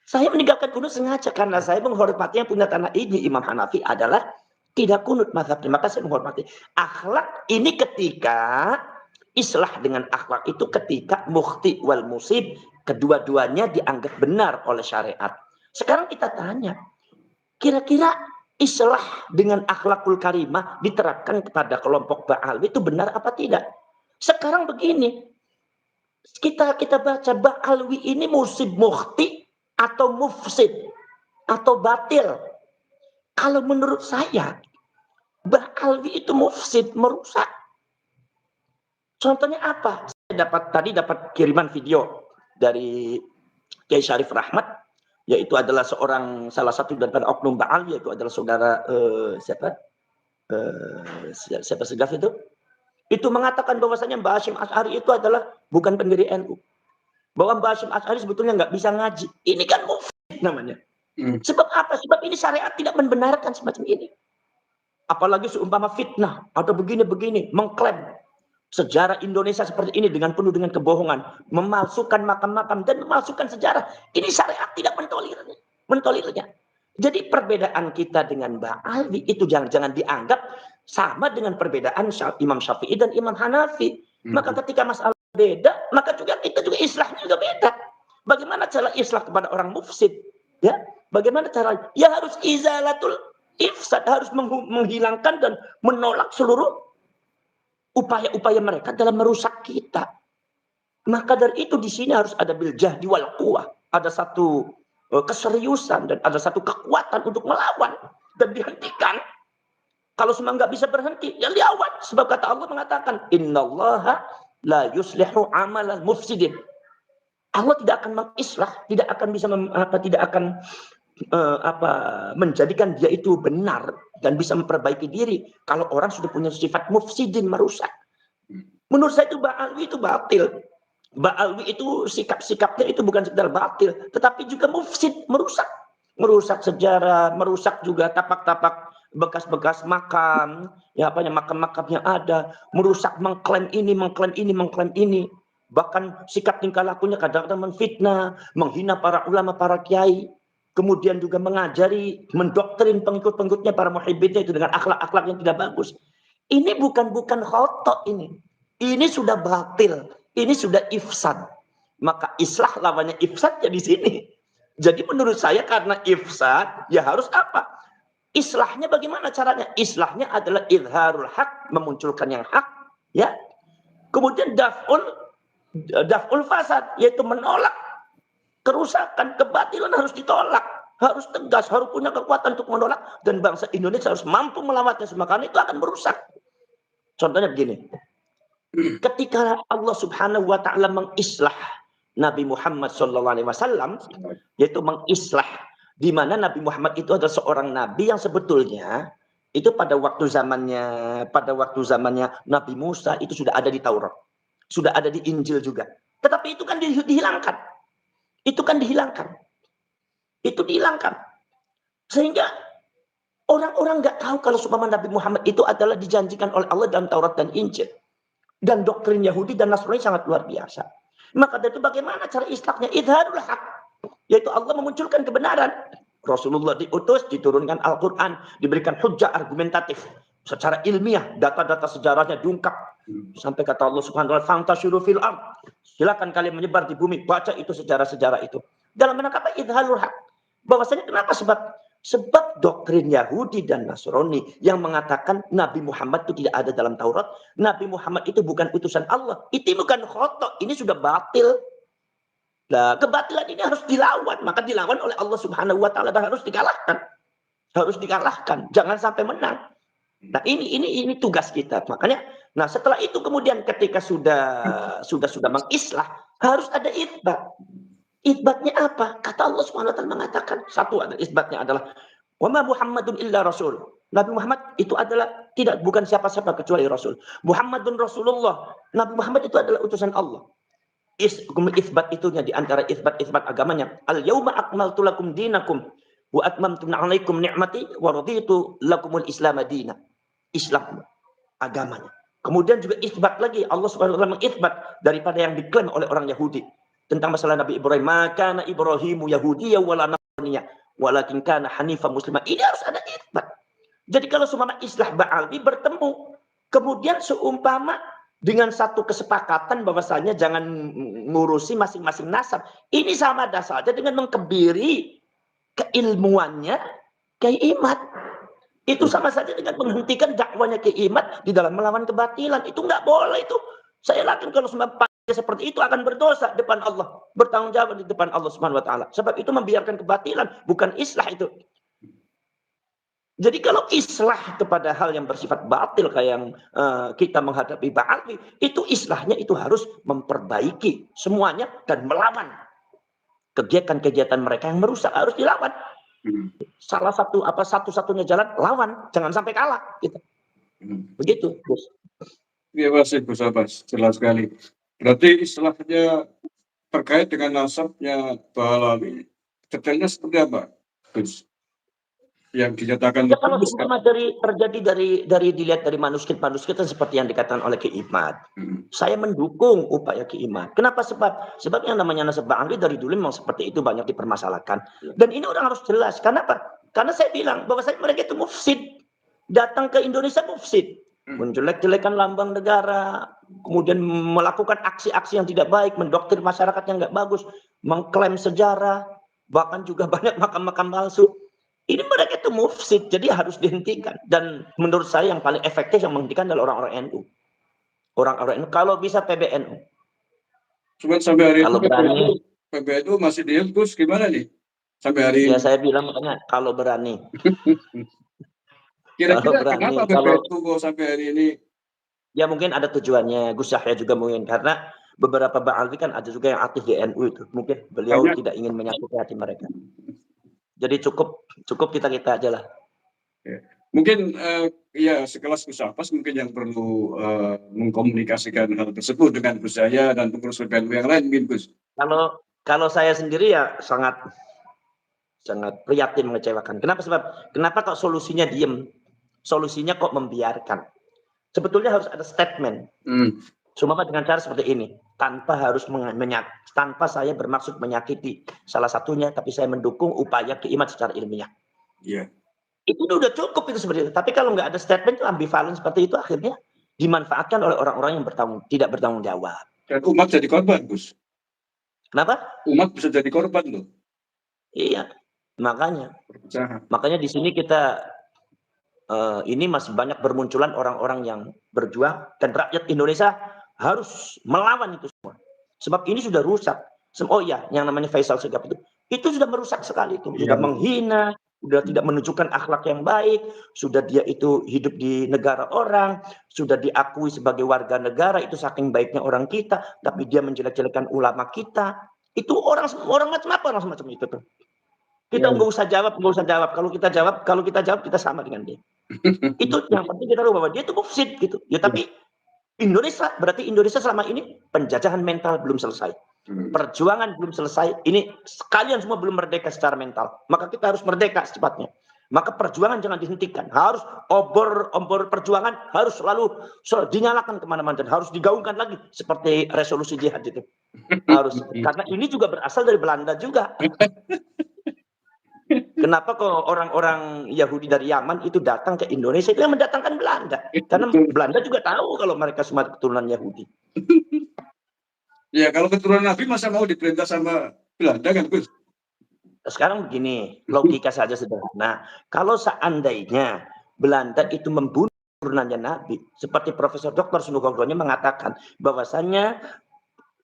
Saya meninggalkan kunut sengaja karena saya menghormati yang punya tanah ini. Imam Hanafi adalah tidak kunut mazhabnya, maka saya menghormati. Akhlak ini ketika islah dengan akhlak itu ketika mukhti wal musib, kedua-duanya dianggap benar oleh syariat. Sekarang kita tanya, kira-kira islah dengan akhlakul karimah diterapkan kepada kelompok Ba'alwi itu benar apa tidak? Sekarang begini, kita baca Ba'alwi ini musib mukhti atau mufsid atau batil. Kalau menurut saya, Ba'alwi itu mufsid, merusak. Contohnya apa? Saya dapat kiriman video dari Kiai Syarif Rahmat, yaitu adalah salah satu dari oknum Ba'al, yaitu adalah saudara siapa Segaf itu mengatakan bahwasanya Mbah Hasyim Asy'ari itu adalah bukan pendiri NU. Bahwa Mbah Hasyim Asy'ari sebetulnya nggak bisa ngaji. Ini kan mufsid namanya. Sebab apa? Sebab ini syariat tidak membenarkan semacam ini. Apalagi seumpama fitnah atau begini-begini, mengklaim sejarah Indonesia seperti ini dengan penuh dengan kebohongan, memalsukan makam-makam dan memalsukan sejarah. Ini syariat tidak mentolirnya. Jadi perbedaan kita dengan Ba'alwi itu jangan dianggap sama dengan perbedaan Imam Syafi'i dan Imam Hanafi. Maka ketika masalah beda, maka kita juga islahnya juga beda. Bagaimana cara islah kepada orang mufsid? Ya, bagaimana cara? Ya harus izalatul ifsad, harus menghilangkan dan menolak seluruh upaya-upaya mereka dalam merusak kita. Maka dari itu di sini harus ada bil jahdi wal quwwah, ada satu keseriusan dan ada satu kekuatan untuk melawan dan dihentikan. Kalau semua nggak bisa berhenti, ya lawan. Sebab kata Allah mengatakan, Innallaha la yuslihu amalal mufsidin. Allah tidak akan mengislah, tidak akan bisa menjadikan dia itu benar dan bisa memperbaiki diri kalau orang sudah punya sifat mufsidin, merusak. Menurut saya itu Ba'alwi itu batil. Ba'alwi itu sikap-sikapnya itu bukan sekedar batil, tetapi juga mufsid, merusak sejarah, merusak juga tapak-tapak bekas-bekas makam, makam-makam yang ada, merusak, mengklaim ini. Bahkan sikap tingkah lakunya kadang-kadang menfitnah, menghina para ulama, para kiai. Kemudian juga mengajari, mendoktrin pengikut-pengikutnya, para muhibbinnya itu dengan akhlak-akhlak yang tidak bagus. Ini bukan khotok ini. Ini sudah batil. Ini sudah ifsad. Maka islah lawannya ifsad ya di sini. Jadi menurut saya karena ifsad, ya harus apa? Islahnya bagaimana caranya? Islahnya adalah izharul haq, memunculkan yang hak. Ya. Kemudian daf'ul fasad, yaitu menolak kerusakan, kebatilan harus ditolak, harus tegas, harus punya kekuatan untuk menolak, dan bangsa Indonesia harus mampu melawannya, karena itu akan merusak. Contohnya begini, ketika Allah Subhanahu wa Ta'ala mengislah Nabi Muhammad SAW, yaitu mengislah, di mana Nabi Muhammad itu adalah seorang nabi yang sebetulnya itu pada waktu zamannya Nabi Musa itu sudah ada di Taurat, sudah ada di Injil juga, tetapi itu kan dihilangkan. Itu dihilangkan. Sehingga orang-orang nggak tahu kalau seumpama Nabi Muhammad itu adalah dijanjikan oleh Allah dalam Taurat dan Injil. Dan doktrin Yahudi dan Nasrani sangat luar biasa. Maka dari itu bagaimana cara islahnya? Izharul haq. Yaitu Allah memunculkan kebenaran. Rasulullah diutus, diturunkan Al-Quran, diberikan hujjah argumentatif. Secara ilmiah, data-data sejarahnya diungkap. Sampai kata Allah Subhanahu wa ta'ala, "Fantashiru fil ardh." Silakan kalian menyebar di bumi, baca itu sejarah-sejarah itu. Dalam rangka apa? Izharul haq. Bahwasanya kenapa? Sebab doktrin Yahudi dan Nasrani yang mengatakan Nabi Muhammad itu tidak ada dalam Taurat, Nabi Muhammad itu bukan utusan Allah, itu bukan khotok, ini sudah batil. Nah, kebatilan ini harus dilawan, maka dilawan oleh Allah Subhanahu wa Ta'ala dan harus dikalahkan, jangan sampai menang. Nah, ini tugas kita. Makanya, nah setelah itu kemudian ketika sudah mengislah, harus ada itsbat. Itsbatnya apa? Kata Allah Subhanahu wa Ta'ala mengatakan, satu ada itsbatnya adalah wa ma Muhammadun illa rasul. Nabi Muhammad itu adalah bukan siapa-siapa kecuali Rasul. Muhammadun Rasulullah. Nabi Muhammad itu adalah utusan Allah. Isbat itunya di antara isbat agamanya. Al-yauma akmaltu lakum dinakum wa atmamtu 'alaikum ni'mati wa raditu lakumul Islam madina. Islam agamanya. Kemudian juga isbat lagi, Allah Subhanahu wa taala mengisbat daripada yang diklaim oleh orang Yahudi tentang masalah Nabi Ibrahim. Maka Ibrahimu Yahudiyya wala nasraniyya walakin kana hanifan muslimah. Ini harus ada isbat. Jadi kalau seumpama Islah Ba'alwi bertemu, kemudian seumpama dengan satu kesepakatan bahwasanya jangan ngurusi masing-masing nasab. Ini sama saja dengan mengkebiri keilmuannya Kiai Imad. Itu sama saja dengan menghentikan dakwanya Kiai Imad di dalam melawan kebatilan. Itu nggak boleh itu. Saya yakin kalau seumpama seperti itu akan berdosa depan Allah, bertanggung jawab di depan Allah Subhanahu wa taala. Sebab itu membiarkan kebatilan, bukan islah itu. Jadi kalau islah kepada hal yang bersifat batil kayak yang kita menghadapi Ba'alwi, itu islahnya itu harus memperbaiki semuanya dan melawan kegiatan-kegiatan mereka yang merusak, harus dilawan. Salah satu-satunya jalan lawan, jangan sampai kalah gitu. Begitu, Gus.
Iya, masih Gus Abbas, jelas sekali. Berarti istilahnya terkait dengan nasabnya Ba'alwi, detailnya seperti apa, Gus? Yang dinyatakan
ya, kalau sama dari dilihat dari manuskrip seperti yang dikatakan oleh Ki Imad. Saya mendukung upaya Ki Imad. Kenapa? Sebab yang namanya nasab Ba'alwi dari dulu memang seperti itu, banyak dipermasalahkan. Dan ini orang harus jelas. Kenapa? Karena saya bilang bahwa mereka itu mufsid. Datang ke Indonesia mufsid. Menjelek-jelekan lambang negara, kemudian melakukan aksi-aksi yang tidak baik, mendoktrin masyarakat yang nggak bagus, mengklaim sejarah, bahkan juga banyak makam-makam palsu. Ini mereka itu mufsid, jadi harus dihentikan. Dan menurut saya yang paling efektif yang menghentikan adalah orang-orang NU. Orang-orang NU, kalau bisa PBNU.
Cuma sampai hari
kalau
itu
berani,
PBNU masih dihembus, gimana nih? Sampai hari
ya
ini.
saya bilang makanya kalau berani.
Kira-kira kenapa PBNU kok sampai hari ini?
Ya mungkin ada tujuannya, Gus Yahya juga mungkin. Karena beberapa Ba'alwi kan ada juga yang aktif di NU itu. Mungkin beliau tidak ingin menyakiti hati mereka. Jadi cukup kita aja lah.
Ya. Mungkin ya sekelas Gus Abbas mungkin yang perlu mengkomunikasikan hal tersebut dengan Gus Yahya dan pengurus PBNU yang lain, mungkin Gus.
Kalau saya sendiri ya sangat prihatin, mengecewakan. Kenapa kok solusinya diem? Solusinya kok membiarkan? Sebetulnya harus ada statement. Cuma dengan cara seperti ini, tanpa saya bermaksud menyakiti salah satunya, tapi saya mendukung upaya Ki Imad secara ilmiah.
Iya.
Itu udah cukup itu seperti itu. Tapi kalau nggak ada statement itu ambivalen seperti itu, akhirnya dimanfaatkan oleh orang-orang yang tidak bertanggung jawab.
Dan umat jadi korban, Gus.
Kenapa?
Umat bisa jadi korban loh.
Iya, makanya.
Perpecahan.
Makanya di sini kita ini masih banyak bermunculan orang-orang yang berjuang dan rakyat Indonesia harus melawan itu semua. Sebab ini sudah rusak. Oh iya, yang namanya Faisal Segaf itu sudah merusak sekali itu. Sudah menghina, sudah tidak menunjukkan akhlak yang baik, sudah dia itu hidup di negara orang, sudah diakui sebagai warga negara, itu saking baiknya orang kita, tapi dia menjelek-jelekan ulama kita. Itu orang macam apa orang semacam itu tuh. Kita nggak usah jawab. Kalau kita jawab kita sama dengan dia. Itu yang penting kita tahu bahwa dia itu mufsid gitu. Ya tapi berarti Indonesia selama ini penjajahan mental belum selesai. Perjuangan belum selesai. Ini sekalian semua belum merdeka secara mental. Maka kita harus merdeka secepatnya. Maka perjuangan jangan dihentikan. Harus obor perjuangan harus selalu dinyalakan kemana-mana dan harus digaungkan lagi seperti resolusi jihad itu. Harus. Karena ini juga berasal dari Belanda juga. Kenapa kok orang-orang Yahudi dari Yaman itu datang ke Indonesia? Itu yang mendatangkan Belanda. Karena Belanda juga tahu kalau mereka semua keturunan Yahudi.
Ya, kalau keturunan Nabi masa mau diperintah sama Belanda kan, Gus?
Sekarang begini, logika saja sederhana. Kalau seandainya Belanda itu membunuh keturunannya Nabi, seperti Profesor Dr. Sunugogonya mengatakan bahwasanya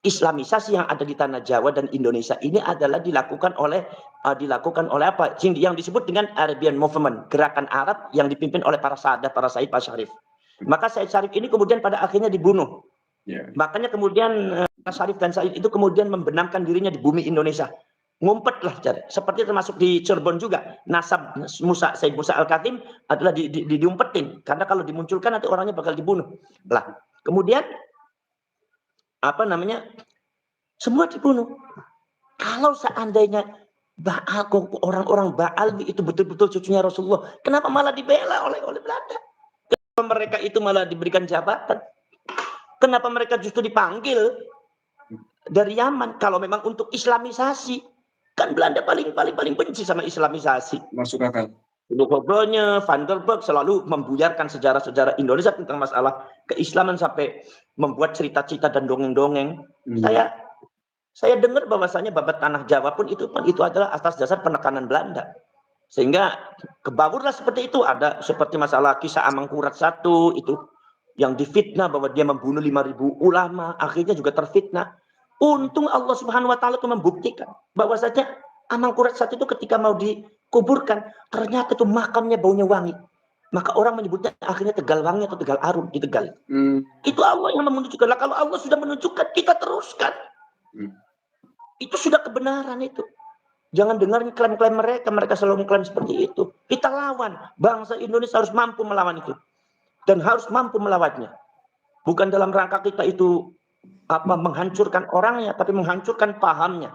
Islamisasi yang ada di tanah Jawa dan Indonesia ini adalah dilakukan oleh apa? Yang disebut dengan Arabian Movement, gerakan Arab yang dipimpin oleh para Said, Pak Syarif. Maka Said Syarif ini kemudian pada akhirnya dibunuh. Makanya kemudian Syarif dan Said itu kemudian membenamkan dirinya di bumi Indonesia. ngumpet lah, seperti termasuk di Cirebon juga nasab Said Musa Al-Katim adalah diumpetin, karena kalau dimunculkan nanti orangnya bakal dibunuh lah. Kemudian apa namanya, semua dibunuh. Kalau seandainya orang-orang Ba'al itu betul-betul cucunya Rasulullah, kenapa malah dibela oleh Belanda? Kenapa mereka itu malah diberikan jabatan? Kenapa mereka justru dipanggil dari Yaman kalau memang untuk Islamisasi? Kan Belanda paling benci sama Islamisasi.
Masuk akal.
Ngobrolnya Van der Berg selalu membuyarkan sejarah-sejarah Indonesia tentang masalah keislaman sampai membuat cerita-cerita dan dongeng-dongeng. Saya dengar bahwasanya babat tanah Jawa pun itu adalah atas dasar penekanan Belanda. Sehingga kebaburlah seperti itu. Ada seperti masalah kisah Amangkurat I itu yang difitnah bahwa dia membunuh 5.000 ulama, akhirnya juga terfitnah. Untung Allah Subhanahu wa taala itu membuktikan bahwasanya Amangkurat I itu ketika mau dikuburkan, ternyata itu makamnya baunya wangi. Maka orang menyebutnya akhirnya Tegalwangi atau Tegal Arum di Tegal. Itu Allah yang menunjukkan. Lah kalau Allah sudah menunjukkan, kita teruskan. Itu sudah kebenaran itu. Jangan dengar klaim-klaim mereka selalu mengklaim seperti itu. Kita lawan. Bangsa Indonesia harus mampu melawan itu. Dan harus mampu melawannya. Bukan dalam rangka kita itu menghancurkan orangnya, tapi menghancurkan pahamnya.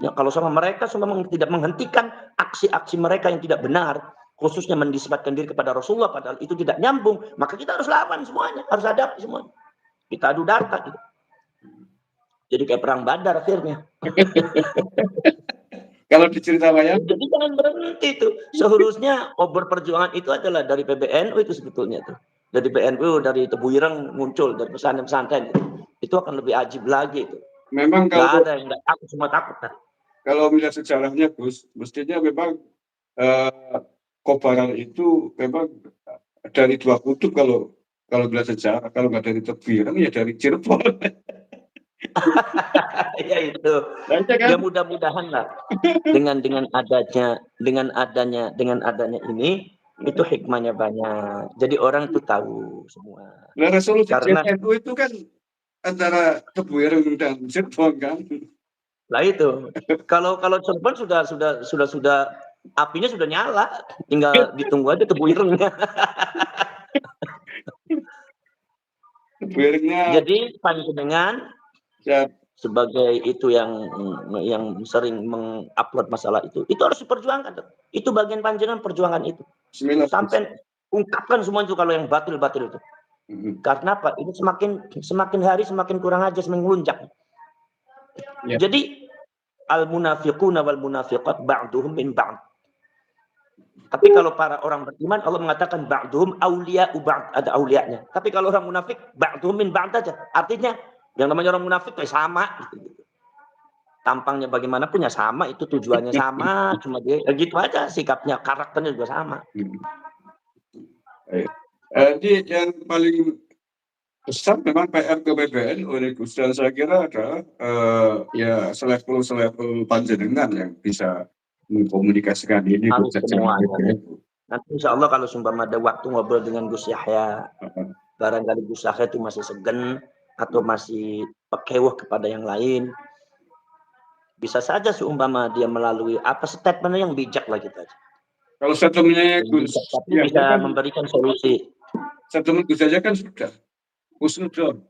Ya, kalau sama mereka tidak menghentikan aksi-aksi mereka yang tidak benar, khususnya menisbatkan diri kepada Rasulullah, padahal itu tidak nyambung, maka kita harus lawan semuanya, harus hadapi semuanya. Kita adu data gitu. Jadi kayak perang Badar akhirnya.
Kalau diceritakan,
jadi jangan berhenti itu. Seharusnya obor perjuangan itu adalah dari PBNU itu sebetulnya tuh. Dari PBNU, dari Tebu Ireng muncul, dari pesantren-pesantren itu akan lebih ajib lagi itu.
Memang kalau
ada yang takut, semua takut kan.
Kalau melihat sejarahnya, Gus, mestinya memang Kobaran itu memang dari dua kutub kalau belajar sejarah, kalau nggak dari Tebu Ireng ya dari Cirebon.
Ya itu. Ya mudah-mudahan lah dengan adanya ini itu hikmahnya banyak. Jadi orang tuh tahu semua.
Nah, resolusi
Karena
JNU itu kan antara Tebu Ireng dan Cirebon kan.
Lah itu. Kalau Cirebon sudah apinya sudah nyala, tinggal ditunggu aja Tebu Irengnya.
Tebu Irengnya.
Jadi panjenengan sebagai itu yang sering mengupload masalah itu harus diperjuangkan. Itu bagian panjenengan perjuangan itu. Sampai ungkapkan semua itu kalau yang batil itu. Karena apa? Ini semakin hari semakin kurang aja, semakin melunjak. Ya. Jadi al-munafiquna wal munafiqat ba'duhum min ba'd. Tapi kalau para orang beriman, Allah mengatakan ba'duhum awliya'u ba'd, ada awliya'nya. Tapi kalau orang munafik ba'duhum min ba'd aja. Artinya yang namanya orang munafik kayak sama gitu. Tampangnya bagaimanapun ya sama, itu tujuannya sama, cuma dia gitu aja, sikapnya, karakternya juga sama.
Jadi yang paling besar memang PR ke PBN oleh Gus, dan saya kira ada ya selevel panjenengan yang bisa mengkomunikasikan ini.
Nanti insya Allah kalau sumpah ada waktu ngobrol dengan Gus Yahya, barangkali Gus Yahya itu masih segen atau masih pekewah kepada yang lain, bisa saja seumpama dia melalui statement yang bijak lah kita.
Kalau statementnya Gus
ya, bisa kan memberikan solusi.
Statement Gus saja kan sudah husnudon.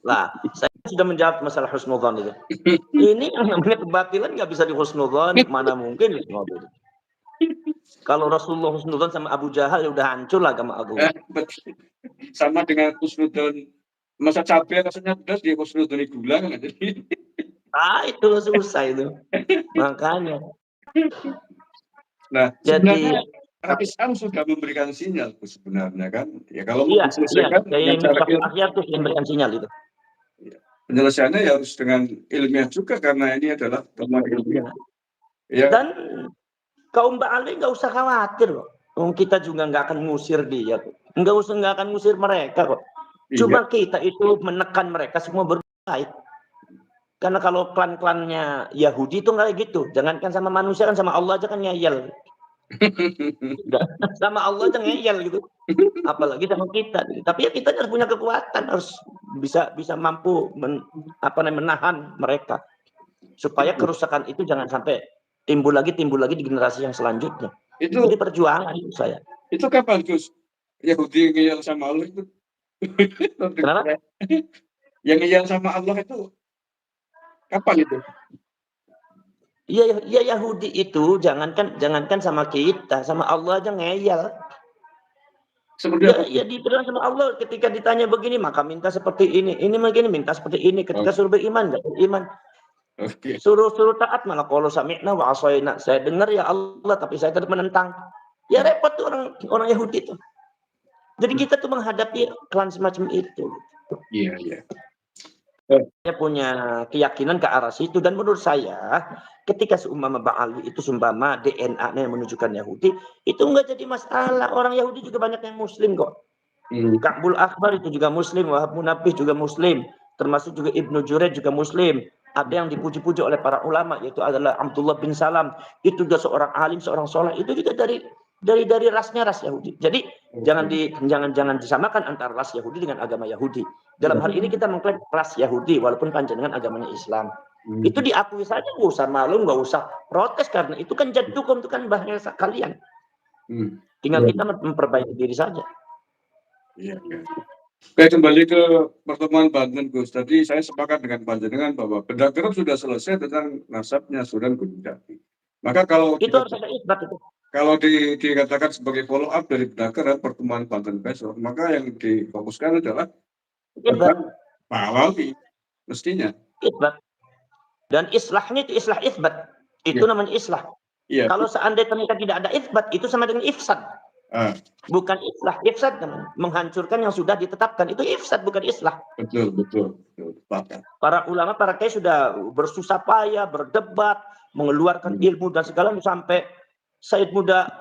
Lah, saya sudah menjawab masalah husnudon itu. Ini yang namanya kebatilan nggak bisa dihusnudon, mana mungkin husnudon. Kalau Rasulullah husnudon sama Abu Jahal ya udah hancur lah agama Abu.
Sama dengan husnudon masa cabai rasanya pedas, dia husnudon gula kan jadi.
Itu susah itu. Makanya.
Nah, jadi Islam sudah memberikan sinyal sebenarnya kan. Ya kalau mau diselesaikan
akhir tuh memberikan sinyal itu.
Penyelesaiannya ya harus dengan ilmiah juga, karena ini adalah temuan ilmiah.
Ya. Dan kaum Ba'ali nggak usah khawatir loh. Kita juga nggak akan ngusir dia. Nggak akan ngusir mereka kok. Cuma kita itu menekan mereka semua berbaik. Karena kalau klan-klannya Yahudi itu nggak gitu. Jangankan sama manusia, kan sama Allah aja kan ngeyel. Sama Allah aja ngeyel gitu, apalagi sama kita. Tapi ya kita harus punya kekuatan, harus bisa mampu menahan mereka. supaya kerusakan itu jangan sampai timbul lagi di generasi yang selanjutnya.
Itu
Ini perjuangan itu saya.
itu kapan Gus? Yahudi ngeyel sama Allah itu?
Kenapa?
Yang ngeyel sama Allah itu kapan itu?
Iya, iya Yahudi itu jangankan sama kita, sama Allah aja ngeyel.
Seperti apa?
Ya dibilang sama Allah ketika ditanya begini maka minta seperti ini begini minta seperti ini. Ketika suruh beriman nggak beriman.
Oke.
Suruh taat malah kalau sami'na wa asaina. Saya dengar ya Allah tapi saya tetap menentang. Ya repot tuh orang Yahudi tuh. Jadi kita tuh menghadapi klan semacam itu.
Iya, iya.
Saya punya keyakinan ke arah situ dan menurut saya ketika seumpama Ba'ali itu sumpama DNA-nya yang menunjukkan Yahudi itu enggak jadi masalah. Orang Yahudi juga banyak yang Muslim kok. Ka'bul Akbar itu juga Muslim, Wahab Munabih juga Muslim, termasuk juga Ibnu Jurayj juga Muslim. Ada yang dipuji-puji oleh para ulama yaitu adalah Abdullah bin Salam, itu juga seorang alim, seorang soleh, itu juga dari rasnya ras Yahudi. Jadi jangan disamakan antara ras Yahudi dengan agama Yahudi. Dalam hal ini kita mengklaim ras Yahudi walaupun panjenengan agamanya Islam. Itu diakui saja, nggak usah malu, nggak usah protes karena itu kan jatuh itu kan bahasa kalian. Tinggal kita memperbaiki diri saja.
Iya, iya. Oke, kembali ke pertemuan Banten Gus. Tadi saya sepakat dengan panjenengan bahwa benda kerep sudah selesai tentang nasabnya Sunan Gunung Jati. Maka kalau
itu harus ada isbat itu.
Kalau dikatakan sebagai follow up dari benda kerep pertemuan Banten besok, maka yang difokuskan adalah tentang Pak Alawi mestinya.
Isbat. Dan islahnya itu islah isbat. Itu namanya islah.
Iya.
Kalau seandainya ternyata tidak ada isbat, itu sama dengan ifsad. Bukan islah, ifsad namanya. Menghancurkan yang sudah ditetapkan. Itu ifsad, bukan islah.
Betul.
Para ulama, para kiai sudah bersusah payah, berdebat, mengeluarkan ilmu dan segala sampai Sayyid Muda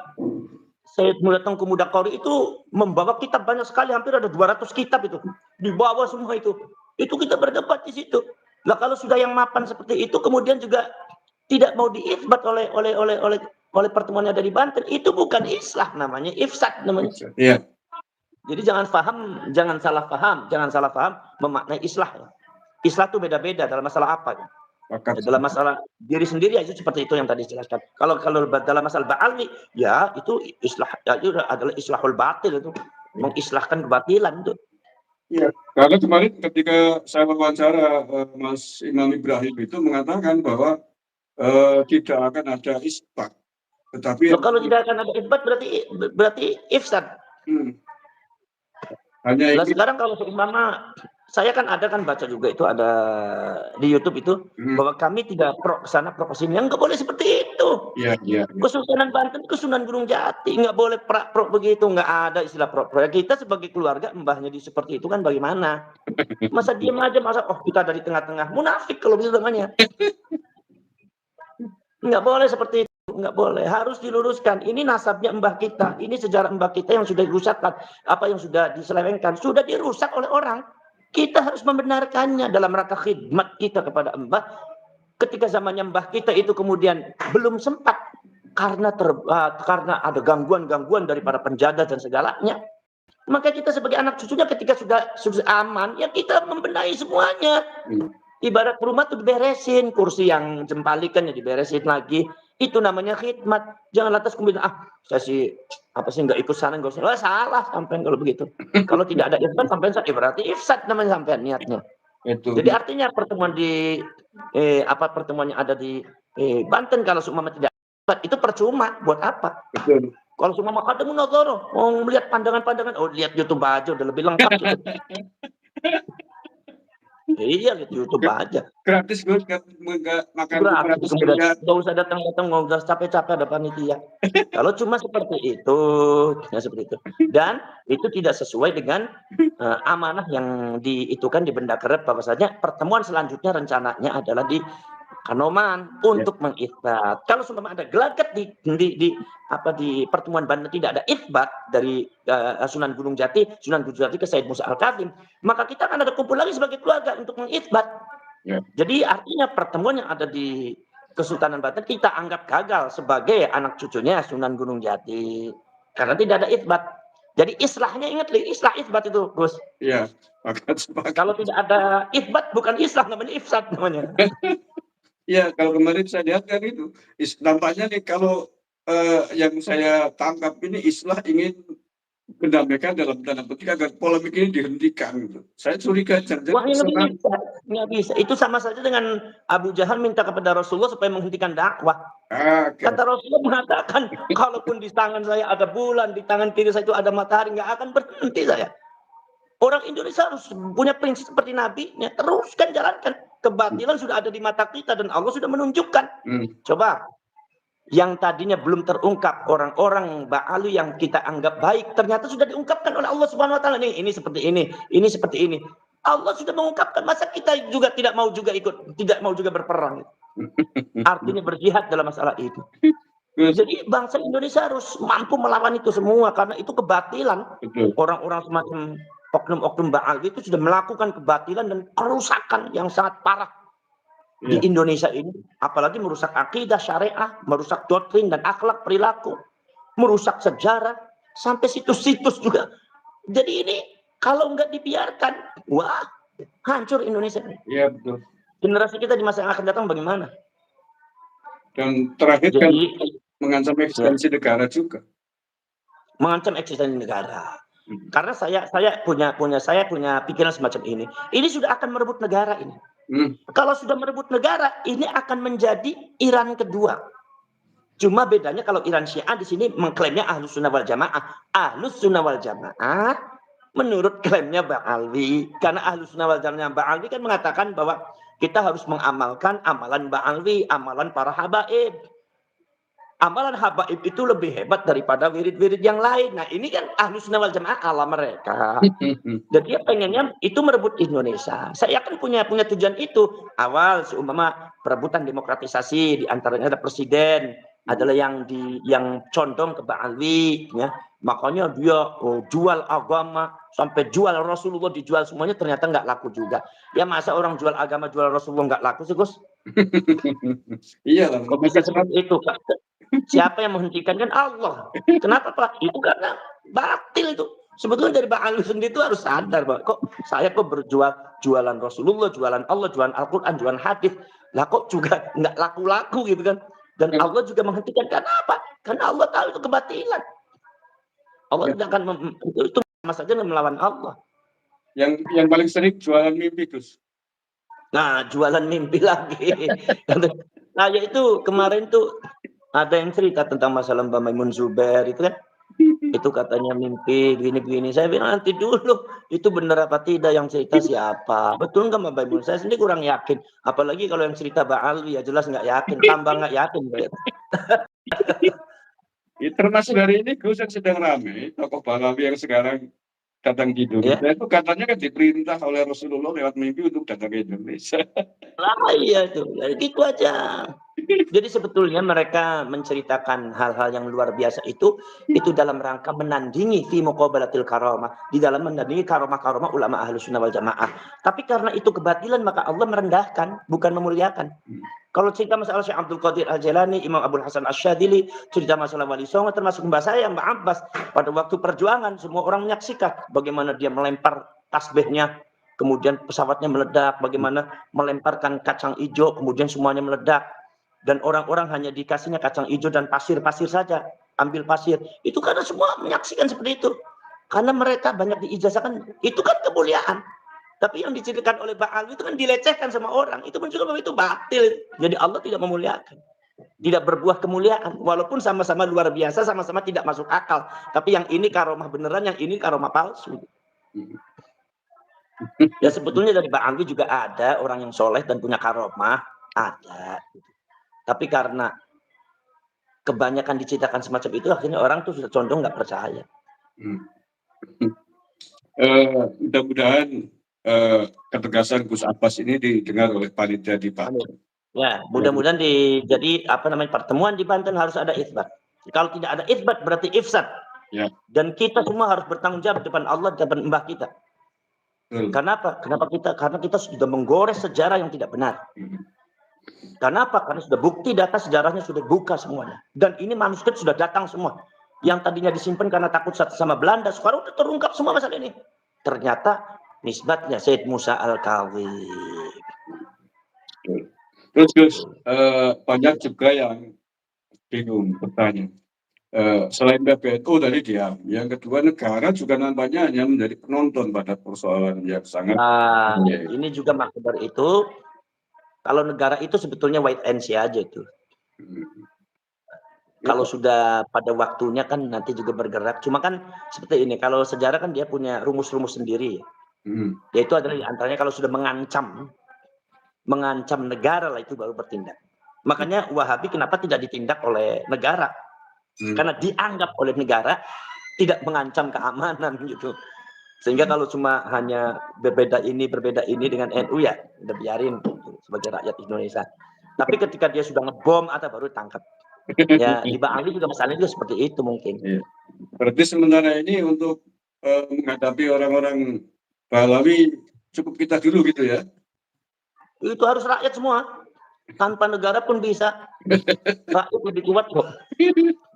Tengku Muda Qori itu membawa kitab banyak sekali, hampir ada 200 kitab itu. Dibawa semua itu. Itu kita berdebat di situ. Lah kalau sudah yang mapan seperti itu kemudian juga tidak mau diisbat oleh pertemuan yang ada di Banten, itu bukan islah namanya, ifsad namanya.
Iya.
Jadi jangan salah paham memaknai islah. Islah itu beda-beda dalam masalah apa? Ya, dalam masalah diri sendiri ya itu seperti itu yang tadi dijelaskan. Kalau dalam masalah Ba'ali ya itu islah itu adalah islahul batil, itu mengislahkan kebatilan itu.
Iya, karena kemarin ketika saya wawancara Mas Imam Ibrahim itu mengatakan bahwa tidak akan ada isbat. Tetapi
kalau tidak akan ada isbat berarti ifsad.
Hanya
ini. Sekarang kalau seumpama saya kan baca juga itu ada di YouTube itu bahwa kami tidak pro kesana pro kesini, yang nggak boleh seperti itu.
Iya.
Kesultanan Banten ke Sunan Gunung Jati nggak boleh pro begitu, nggak ada istilah pro. Kita sebagai keluarga mbahnya di seperti itu kan bagaimana? Masa diam aja, kita dari tengah-tengah, munafik kalau begitu namanya. Nggak boleh seperti itu. Nggak boleh, harus diluruskan. Ini nasabnya mbah kita, ini sejarah mbah kita yang sudah dirusakkan, apa yang sudah diselewengkan, sudah dirusak oleh orang. Kita harus membenarkannya dalam rangka khidmat kita kepada mbah. Ketika zamannya mbah kita itu kemudian belum sempat karena ada gangguan-gangguan dari para penjaga dan segalanya. Maka kita sebagai anak cucunya ketika sudah aman, ya kita membenahi semuanya. Ibarat rumah tuh diberesin, kursi yang jempalikan ya diberesin lagi. Itu namanya khidmat. Jangan lantas kemudian saya sih nggak ikut sana, nggak usah. Salah sampean kalau begitu. Kalau tidak ada ifsad sampean berarti ifsad namanya sampean niatnya. Jadi artinya pertemuan di pertemuan yang ada di Banten kalau seumpama tidak ifsad itu percuma. Buat apa?
Betul.
Kalau seumpama ada munadzarah, mau melihat pandangan-pandangan, lihat YouTube aja udah lebih lengkap. Iya, lihat YouTube aja.
Gratis Gus, nggak makan
gratis. Nggak usah datang, nggak usah capek-capek ada panitia. Kalau cuma seperti itu, ya seperti itu. Dan itu tidak sesuai dengan amanah yang diitukan di Benda Kerep, bahwasanya pertemuan selanjutnya rencananya adalah di Kanoman untuk mengisbat. Kalau sudah ada gelagat di pertemuan Banten tidak ada isbat dari Sunan Gunung Jati ke Said Musa Al-Kazim, maka kita akan ada kumpul lagi sebagai keluarga untuk mengisbat. Jadi artinya pertemuan yang ada di Kesultanan Banten kita anggap gagal sebagai anak cucunya Sunan Gunung Jati karena tidak ada isbat. Jadi islahnya ingat islah isbat itu Gus.
Iya.
Kalau tidak ada isbat bukan islah namanya ifsad namanya.
Ya, kalau kemarin saya lihat kan itu, nampaknya nih kalau yang saya tangkap ini Islah ingin mendamaikan dalam tanda petik agar polemik ini dihentikan gitu. Saya curiga
Wah,
jangan
ini nggak
senang.
bisa, nggak bisa. Itu sama saja dengan Abu Jahal minta kepada Rasulullah supaya menghentikan dakwah.
Oke.
Kata Rasulullah mengatakan, kalaupun di tangan saya ada bulan, di tangan kiri saya itu ada matahari, nggak akan berhenti saya. Orang Indonesia harus punya prinsip seperti Nabi, ya, teruskan jalankan. Kebatilan sudah ada di mata kita dan Allah sudah menunjukkan. Coba, yang tadinya belum terungkap orang-orang Ba'ali yang kita anggap baik, ternyata sudah diungkapkan oleh Allah Subhanahu Wa Taala. Ini seperti ini seperti ini. Allah sudah mengungkapkan, masa kita juga tidak mau juga ikut, tidak mau juga berperang. Artinya berjihad dalam masalah itu. Jadi bangsa Indonesia harus mampu melawan itu semua karena itu kebatilan.
Betul.
Orang-orang semacam oknum-oknum Ba'ali itu sudah melakukan kebatilan dan kerusakan yang sangat parah di Indonesia ini, apalagi merusak akidah syariah, merusak doktrin dan akhlak perilaku, merusak sejarah, sampai situs-situs juga. Jadi ini kalau nggak dibiarkan, wah, hancur Indonesia.
Iya, betul.
Generasi kita di masa yang akan datang bagaimana?
Dan terakhir kan
Jadi
mengancam eksistensi negara juga.
mengancam eksistensi negara. Karena saya punya pikiran semacam ini. Ini sudah akan merebut negara ini. Kalau sudah merebut negara, ini akan menjadi Iran kedua. Cuma bedanya kalau Iran Syiah di sini mengklaimnya Ahlus Sunnah wal Jamaah. Ahlus Sunnah wal Jamaah menurut klaimnya Ba'alwi. Karena Ahlus Sunnah wal Jamaah Ba'alwi kan mengatakan bahwa kita harus mengamalkan amalan Ba'alwi, amalan para habaib. Amalan habaib itu lebih hebat daripada wirid-wirid yang lain. Nah, ini kan Ahlus Sunnah wal Jamaah ala mereka. Dan dia pengennya itu merebut Indonesia. Saya kan punya tujuan itu. Awal seumpama perebutan demokratisasi, di antaranya ada presiden, adalah yang condong ke Ba'alwi, ya. Makanya dia jual agama sampai jual Rasulullah dijual semuanya, ternyata nggak laku juga. Ya masa orang jual agama jual Rasulullah nggak laku sih, Gus?
Iya lah.
Kok bisa seperti itu, Pak? Siapa yang menghentikan? Kan Allah. Kenapa, Pak? Itu karena batil itu. Sebetulnya dari Bang Ali sendiri itu harus sadar, Pak. Saya jualan Rasulullah, jualan Allah, jualan Al-Quran, jualan hadis. Lah kok juga nggak laku-laku gitu kan? Dan Allah juga menghentikan. Kenapa? Karena Allah tahu itu kebatilan. Allah tidak akan itu sama saja melawan Allah.
Yang paling sering jualan mimpi, Gus.
Nah, jualan mimpi lagi. Nah, yaitu kemarin tuh ada yang cerita tentang masalah Mbak Maimun Zubair itu kan, itu katanya mimpi begini-begini. Saya bilang nanti dulu itu benar apa tidak, yang cerita siapa, betul nggak Mbak Maimun? Saya sendiri kurang yakin, apalagi kalau yang cerita Ba'alwi ya jelas nggak yakin, tambah nggak yakin.
Termasuk hari ini Gus yang sedang ramai, tokoh Ba'alwi yang sekarang datang di Indonesia, itu katanya kan diperintah oleh Rasulullah lewat mimpi untuk datang ke Indonesia.
Lah iya itu, gitu aja. Jadi sebetulnya mereka menceritakan hal-hal yang luar biasa itu dalam rangka menandingi fi muqabalatil karamah, di dalam menandingi karamah-karamah ulama Ahlus Sunnah wal Jamaah. Tapi karena itu kebatilan maka Allah merendahkan, bukan memuliakan. Kalau cerita masalah Syekh Abdul Qadir Al-Jailani, Imam Abdul Hasan Asy-Syadzili, cerita masalah Wali Songo, termasuk mbak saya Mbak Abbas, pada waktu perjuangan semua orang menyaksikan bagaimana dia melempar tasbihnya, kemudian pesawatnya meledak, bagaimana melemparkan kacang hijau, kemudian semuanya meledak. Dan orang-orang hanya dikasihnya kacang hijau dan pasir-pasir saja, ambil pasir. Itu karena semua menyaksikan seperti itu. Karena mereka banyak diijazahkan, itu kan kemuliaan. Tapi yang diceritakan oleh Ba'alwi itu kan dilecehkan sama orang. Itu menunjukkan bahwa itu batil. Jadi Allah tidak memuliakan. Tidak berbuah kemuliaan. Walaupun sama-sama luar biasa, sama-sama tidak masuk akal. Tapi yang ini karomah beneran, yang ini karomah palsu. Ya sebetulnya dari Ba'alwi juga ada orang yang soleh dan punya karomah. Ada. Tapi karena kebanyakan diceritakan semacam itu, akhirnya orang tuh sudah condong nggak percaya.
Mudah-mudahan ketegasan Gus Abbas ini didengar oleh panitia di Banten.
Ya, mudah-mudahan jadi pertemuan di Banten harus ada isbat. Kalau tidak ada isbat berarti ifsad.
Ya.
Dan kita semua harus bertanggung jawab depan Allah, depan mbah kita. Kenapa? Karena kita sudah menggores sejarah yang tidak benar. Kenapa? Karena sudah bukti data sejarahnya sudah buka semuanya. Dan ini manuskrip sudah datang semua. Yang tadinya disimpan karena takut sama Belanda, sekarang sudah terungkap semua masalah ini. Ternyata nisbatnya Said Musa Al-Kawib.
Terus Gus, banyak juga yang bingung bertanya. Selain PBNU tadi diam, yang kedua negara juga nampaknya hanya menjadi penonton pada persoalan yang sangat
Nah,
rumit.
ini juga maka dari itu, kalau negara itu sebetulnya wait and see aja itu.
Hmm.
Kalau sudah pada waktunya kan nanti juga bergerak. Cuma kan seperti ini, kalau sejarah kan dia punya rumus-rumus sendiri.
Hmm.
Yaitu adalah antaranya kalau sudah mengancam negara lah itu baru bertindak. Makanya Wahabi kenapa tidak ditindak oleh negara? Karena dianggap oleh negara tidak mengancam keamanan gitu. Sehingga kalau cuma hanya berbeda ini dengan NU ya udah biarin gitu, sebagai rakyat Indonesia. Tapi ketika dia sudah ngebom atau baru tangkap. Ya di Bali juga masalahnya juga seperti itu mungkin.
Iya. Berarti sementara ini untuk menghadapi orang-orang Pahlawi cukup kita dulu gitu ya?
Itu harus rakyat semua. Tanpa negara pun bisa. Rakyat lebih kuat kok.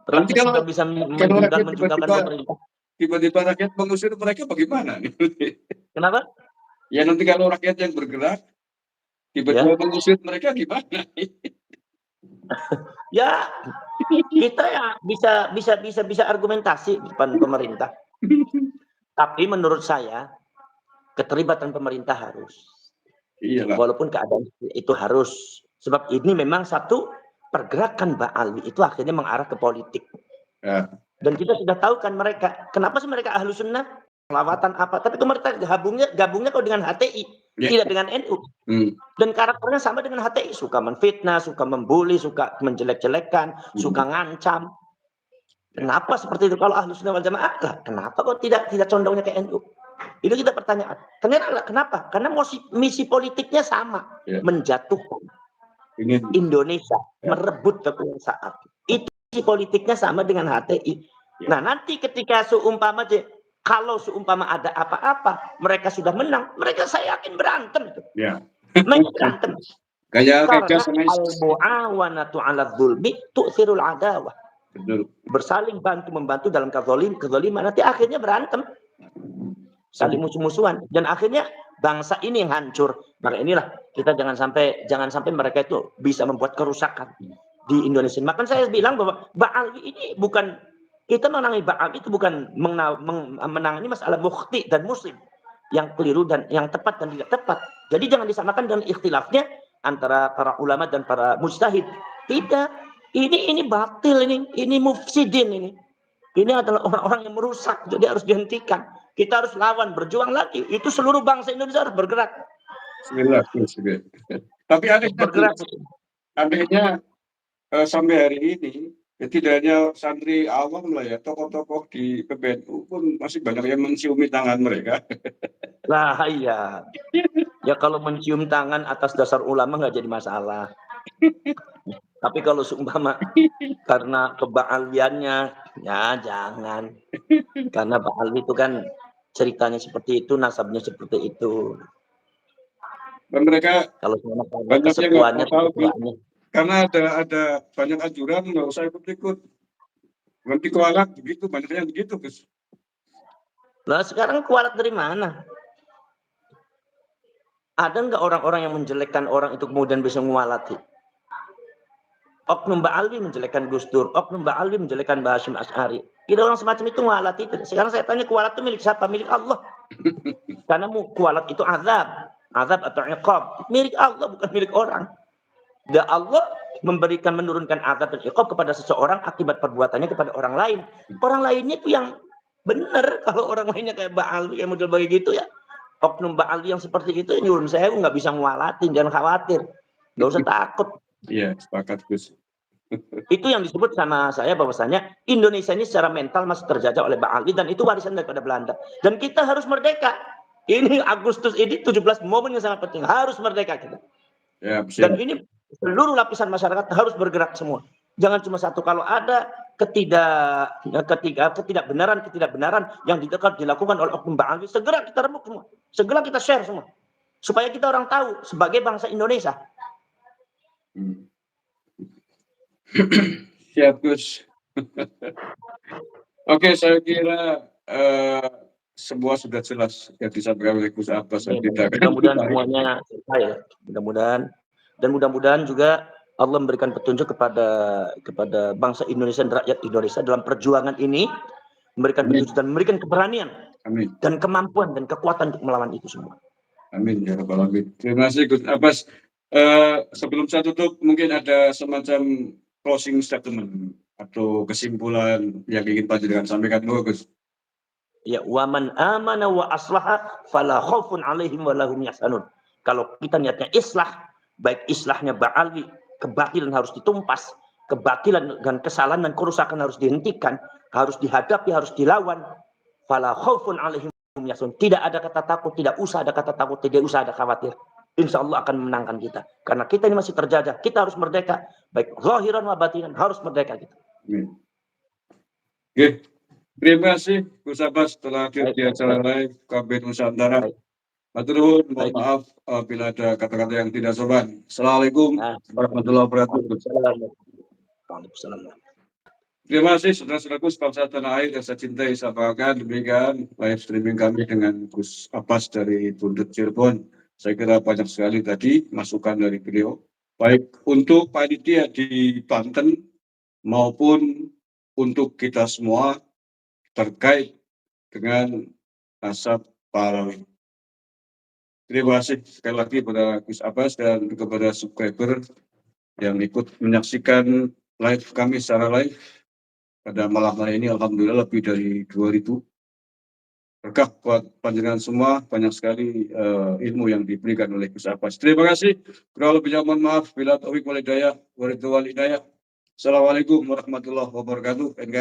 Nanti
Rakyat
kalau
sudah bisa
rakyat
menjungkalkan pemerintah.
tiba-tiba rakyat mengusir mereka bagaimana?
Kenapa?
Ya nanti kalau rakyat yang bergerak tiba-tiba mengusir mereka gimana?
Ya kita ya bisa argumentasi di depan pemerintah. Tapi menurut saya keterlibatan pemerintah harus.
Iyalah.
Walaupun keadaan itu harus. Sebab ini memang satu pergerakan Ba'alwi itu akhirnya mengarah ke politik.
Ya.
Dan kita sudah tahu kan mereka. Kenapa sih mereka Ahlus Sunnah? Lawatan apa? Tapi mereka gabungnya kok dengan HTI. Tidak dengan NU. Dan karakternya sama dengan HTI. Suka menfitnah, suka membuli, suka menjelek-jelekan, suka ngancam. Kenapa seperti itu? Kalau Ahlus Sunnah wal Jamaah, kenapa kok tidak condongnya ke NU? Itu kita pertanyaan. Kenapa? Karena misi politiknya sama. Menjatuhkan Indonesia, merebut kekuasaan. Itu misi politiknya sama dengan HTI. Nah nanti ketika kalau seumpama ada apa-apa, mereka sudah menang, mereka saya yakin berantem. Mereka berantem.
Kayak
al-mu'awanatu 'ala dzulmi tu'thirul adawah. Bersaling membantu dalam kezaliman, nanti akhirnya berantem. Saling musuh-musuhan dan akhirnya bangsa ini yang hancur. Maka inilah kita jangan sampai mereka itu bisa membuat kerusakan di Indonesia. Maka saya bilang bahwa Ba'alwi ini bukan, kita menangani Ba'alwi itu bukan menangani masalah mukhti dan muslim yang keliru dan yang tepat dan tidak tepat. Jadi jangan disamakan dengan ikhtilafnya antara para ulama dan para mujtahid. Tidak. Ini batil, ini mufsidin ini. Ini adalah orang-orang yang merusak, jadi harus dihentikan. Kita harus lawan, berjuang lagi. Itu seluruh bangsa Indonesia harus bergerak.
Bismillah. Tapi anehnya sampai hari ini, tidak hanya santri awam lah ya, tokoh-tokoh di PBNU pun masih banyak yang menciumi tangan mereka.
Lah iya. Ya kalau mencium tangan atas dasar ulama nggak jadi masalah. Tapi kalau seumpama karena keba'alwiannya, ya jangan. Karena Ba'alwi itu kan ceritanya seperti itu, nasabnya seperti itu.
Dan mereka
kalau banyak kesepuannya,
karena ada banyak anjuran nggak usah ikut-ikut. Nanti kualat begitu, banyak yang begitu, Gus.
Nah sekarang kualat dari mana? Ada nggak orang-orang yang menjelekkan orang itu kemudian bisa ngualati? Oknum Ba'alwi menjelekkan Gus Dur, oknum Ba'alwi menjelekkan Mbah Hasyim Asy'ari. Tidak orang semacam itu ngualat itu. Sekarang saya tanya, kualat itu milik siapa? Milik Allah. Karena kualat itu azab atau iqab. Milik Allah, bukan milik orang. Dan Allah menurunkan azab dan iqab kepada seseorang akibat perbuatannya kepada orang lain. Orang lainnya itu yang benar. Kalau orang lainnya kayak Ba'alwi yang model begitu ya, oknum Ba'alwi yang seperti itu, nyuruh saya nggak bisa ngualatin, jangan khawatir, nggak usah takut.
Iya, sepakat Gus.
Itu yang disebut sama saya bahwasanya Indonesia ini secara mental masih terjajah oleh Ba'alwi dan itu warisan daripada Belanda. Dan kita harus merdeka. Ini Agustus ini 17 momen yang sangat penting, harus merdeka kita.
Ya,
dan ini seluruh lapisan masyarakat harus bergerak semua. Jangan cuma satu. Kalau ada ketidakbenaran yang dilakukan oleh oknum Ba'alwi, segera kita remuk semua. Segera kita share semua. Supaya kita orang tahu sebagai bangsa Indonesia.
Siap Gus. Oke, saya kira semua sudah jelas yang disampaikan oleh Gus Abbas.
Mudah-mudahan semuanya selesai ya. Mudah-mudahan Dan mudah-mudahan juga Allah memberikan petunjuk kepada bangsa Indonesia dan rakyat Indonesia dalam perjuangan ini, memberikan
Amin.
petunjuk dan memberikan keberanian
Amin.
dan kemampuan dan kekuatan untuk melawan itu semua.
Amin ya rabbal alamin. Terima kasih Gus Abbas. Sebelum saya tutup, mungkin ada semacam closing statement atau kesimpulan yang ingin panjenengan sampaikan dulu, Gus.
Ya, wa man amana wa aslaha fala khaufun 'alaihim wa lahum yahzanun. Kalau kita niatnya islah, baik islahnya ba'ali, kebatilan harus ditumpas, kebatilan dan kesalahan dan kerusakan harus dihentikan, harus dihadapi, harus dilawan. Fala khaufun 'alaihim wa lahum yahzanun. Tidak ada kata takut, tidak usah ada kata takut, tidak usah ada khawatir. Insya Allah akan memenangkan kita. Karena kita ini masih terjajah. Kita harus merdeka. Baik zahiran wa batinan, harus merdeka kita.
Amin. Oke. Terima kasih Gus Abbas telah hadir di acara live KBR Nusantara. Matur nuwun, mohon
Baik.
maaf bila ada kata-kata yang tidak sopan. Assalamualaikum warahmatullahi wabarakatuh.
Waalaikumsalam.
Terima kasih saudara-saudaraku sebangsa tanah air yang saya cintai, saya banggakan. Demikian live streaming kami dengan Gus Abbas dari Tunduk Cirebon. Saya kira banyak sekali tadi masukan dari beliau, baik untuk panitia di Banten maupun untuk kita semua terkait dengan asap Pahlawi. Terima kasih sekali lagi kepada Gus Abbas dan kepada subscriber yang ikut menyaksikan live kami secara live pada malam hari ini. Alhamdulillah lebih dari 2000. Berkah buat panjenengan semua, banyak sekali ilmu yang diberikan oleh Gus Abbas. Terima kasih. Kurang lebihnya mohon maaf. Bila taufiq wal hidayah, Assalamualaikum warahmatullahi wabarakatuh.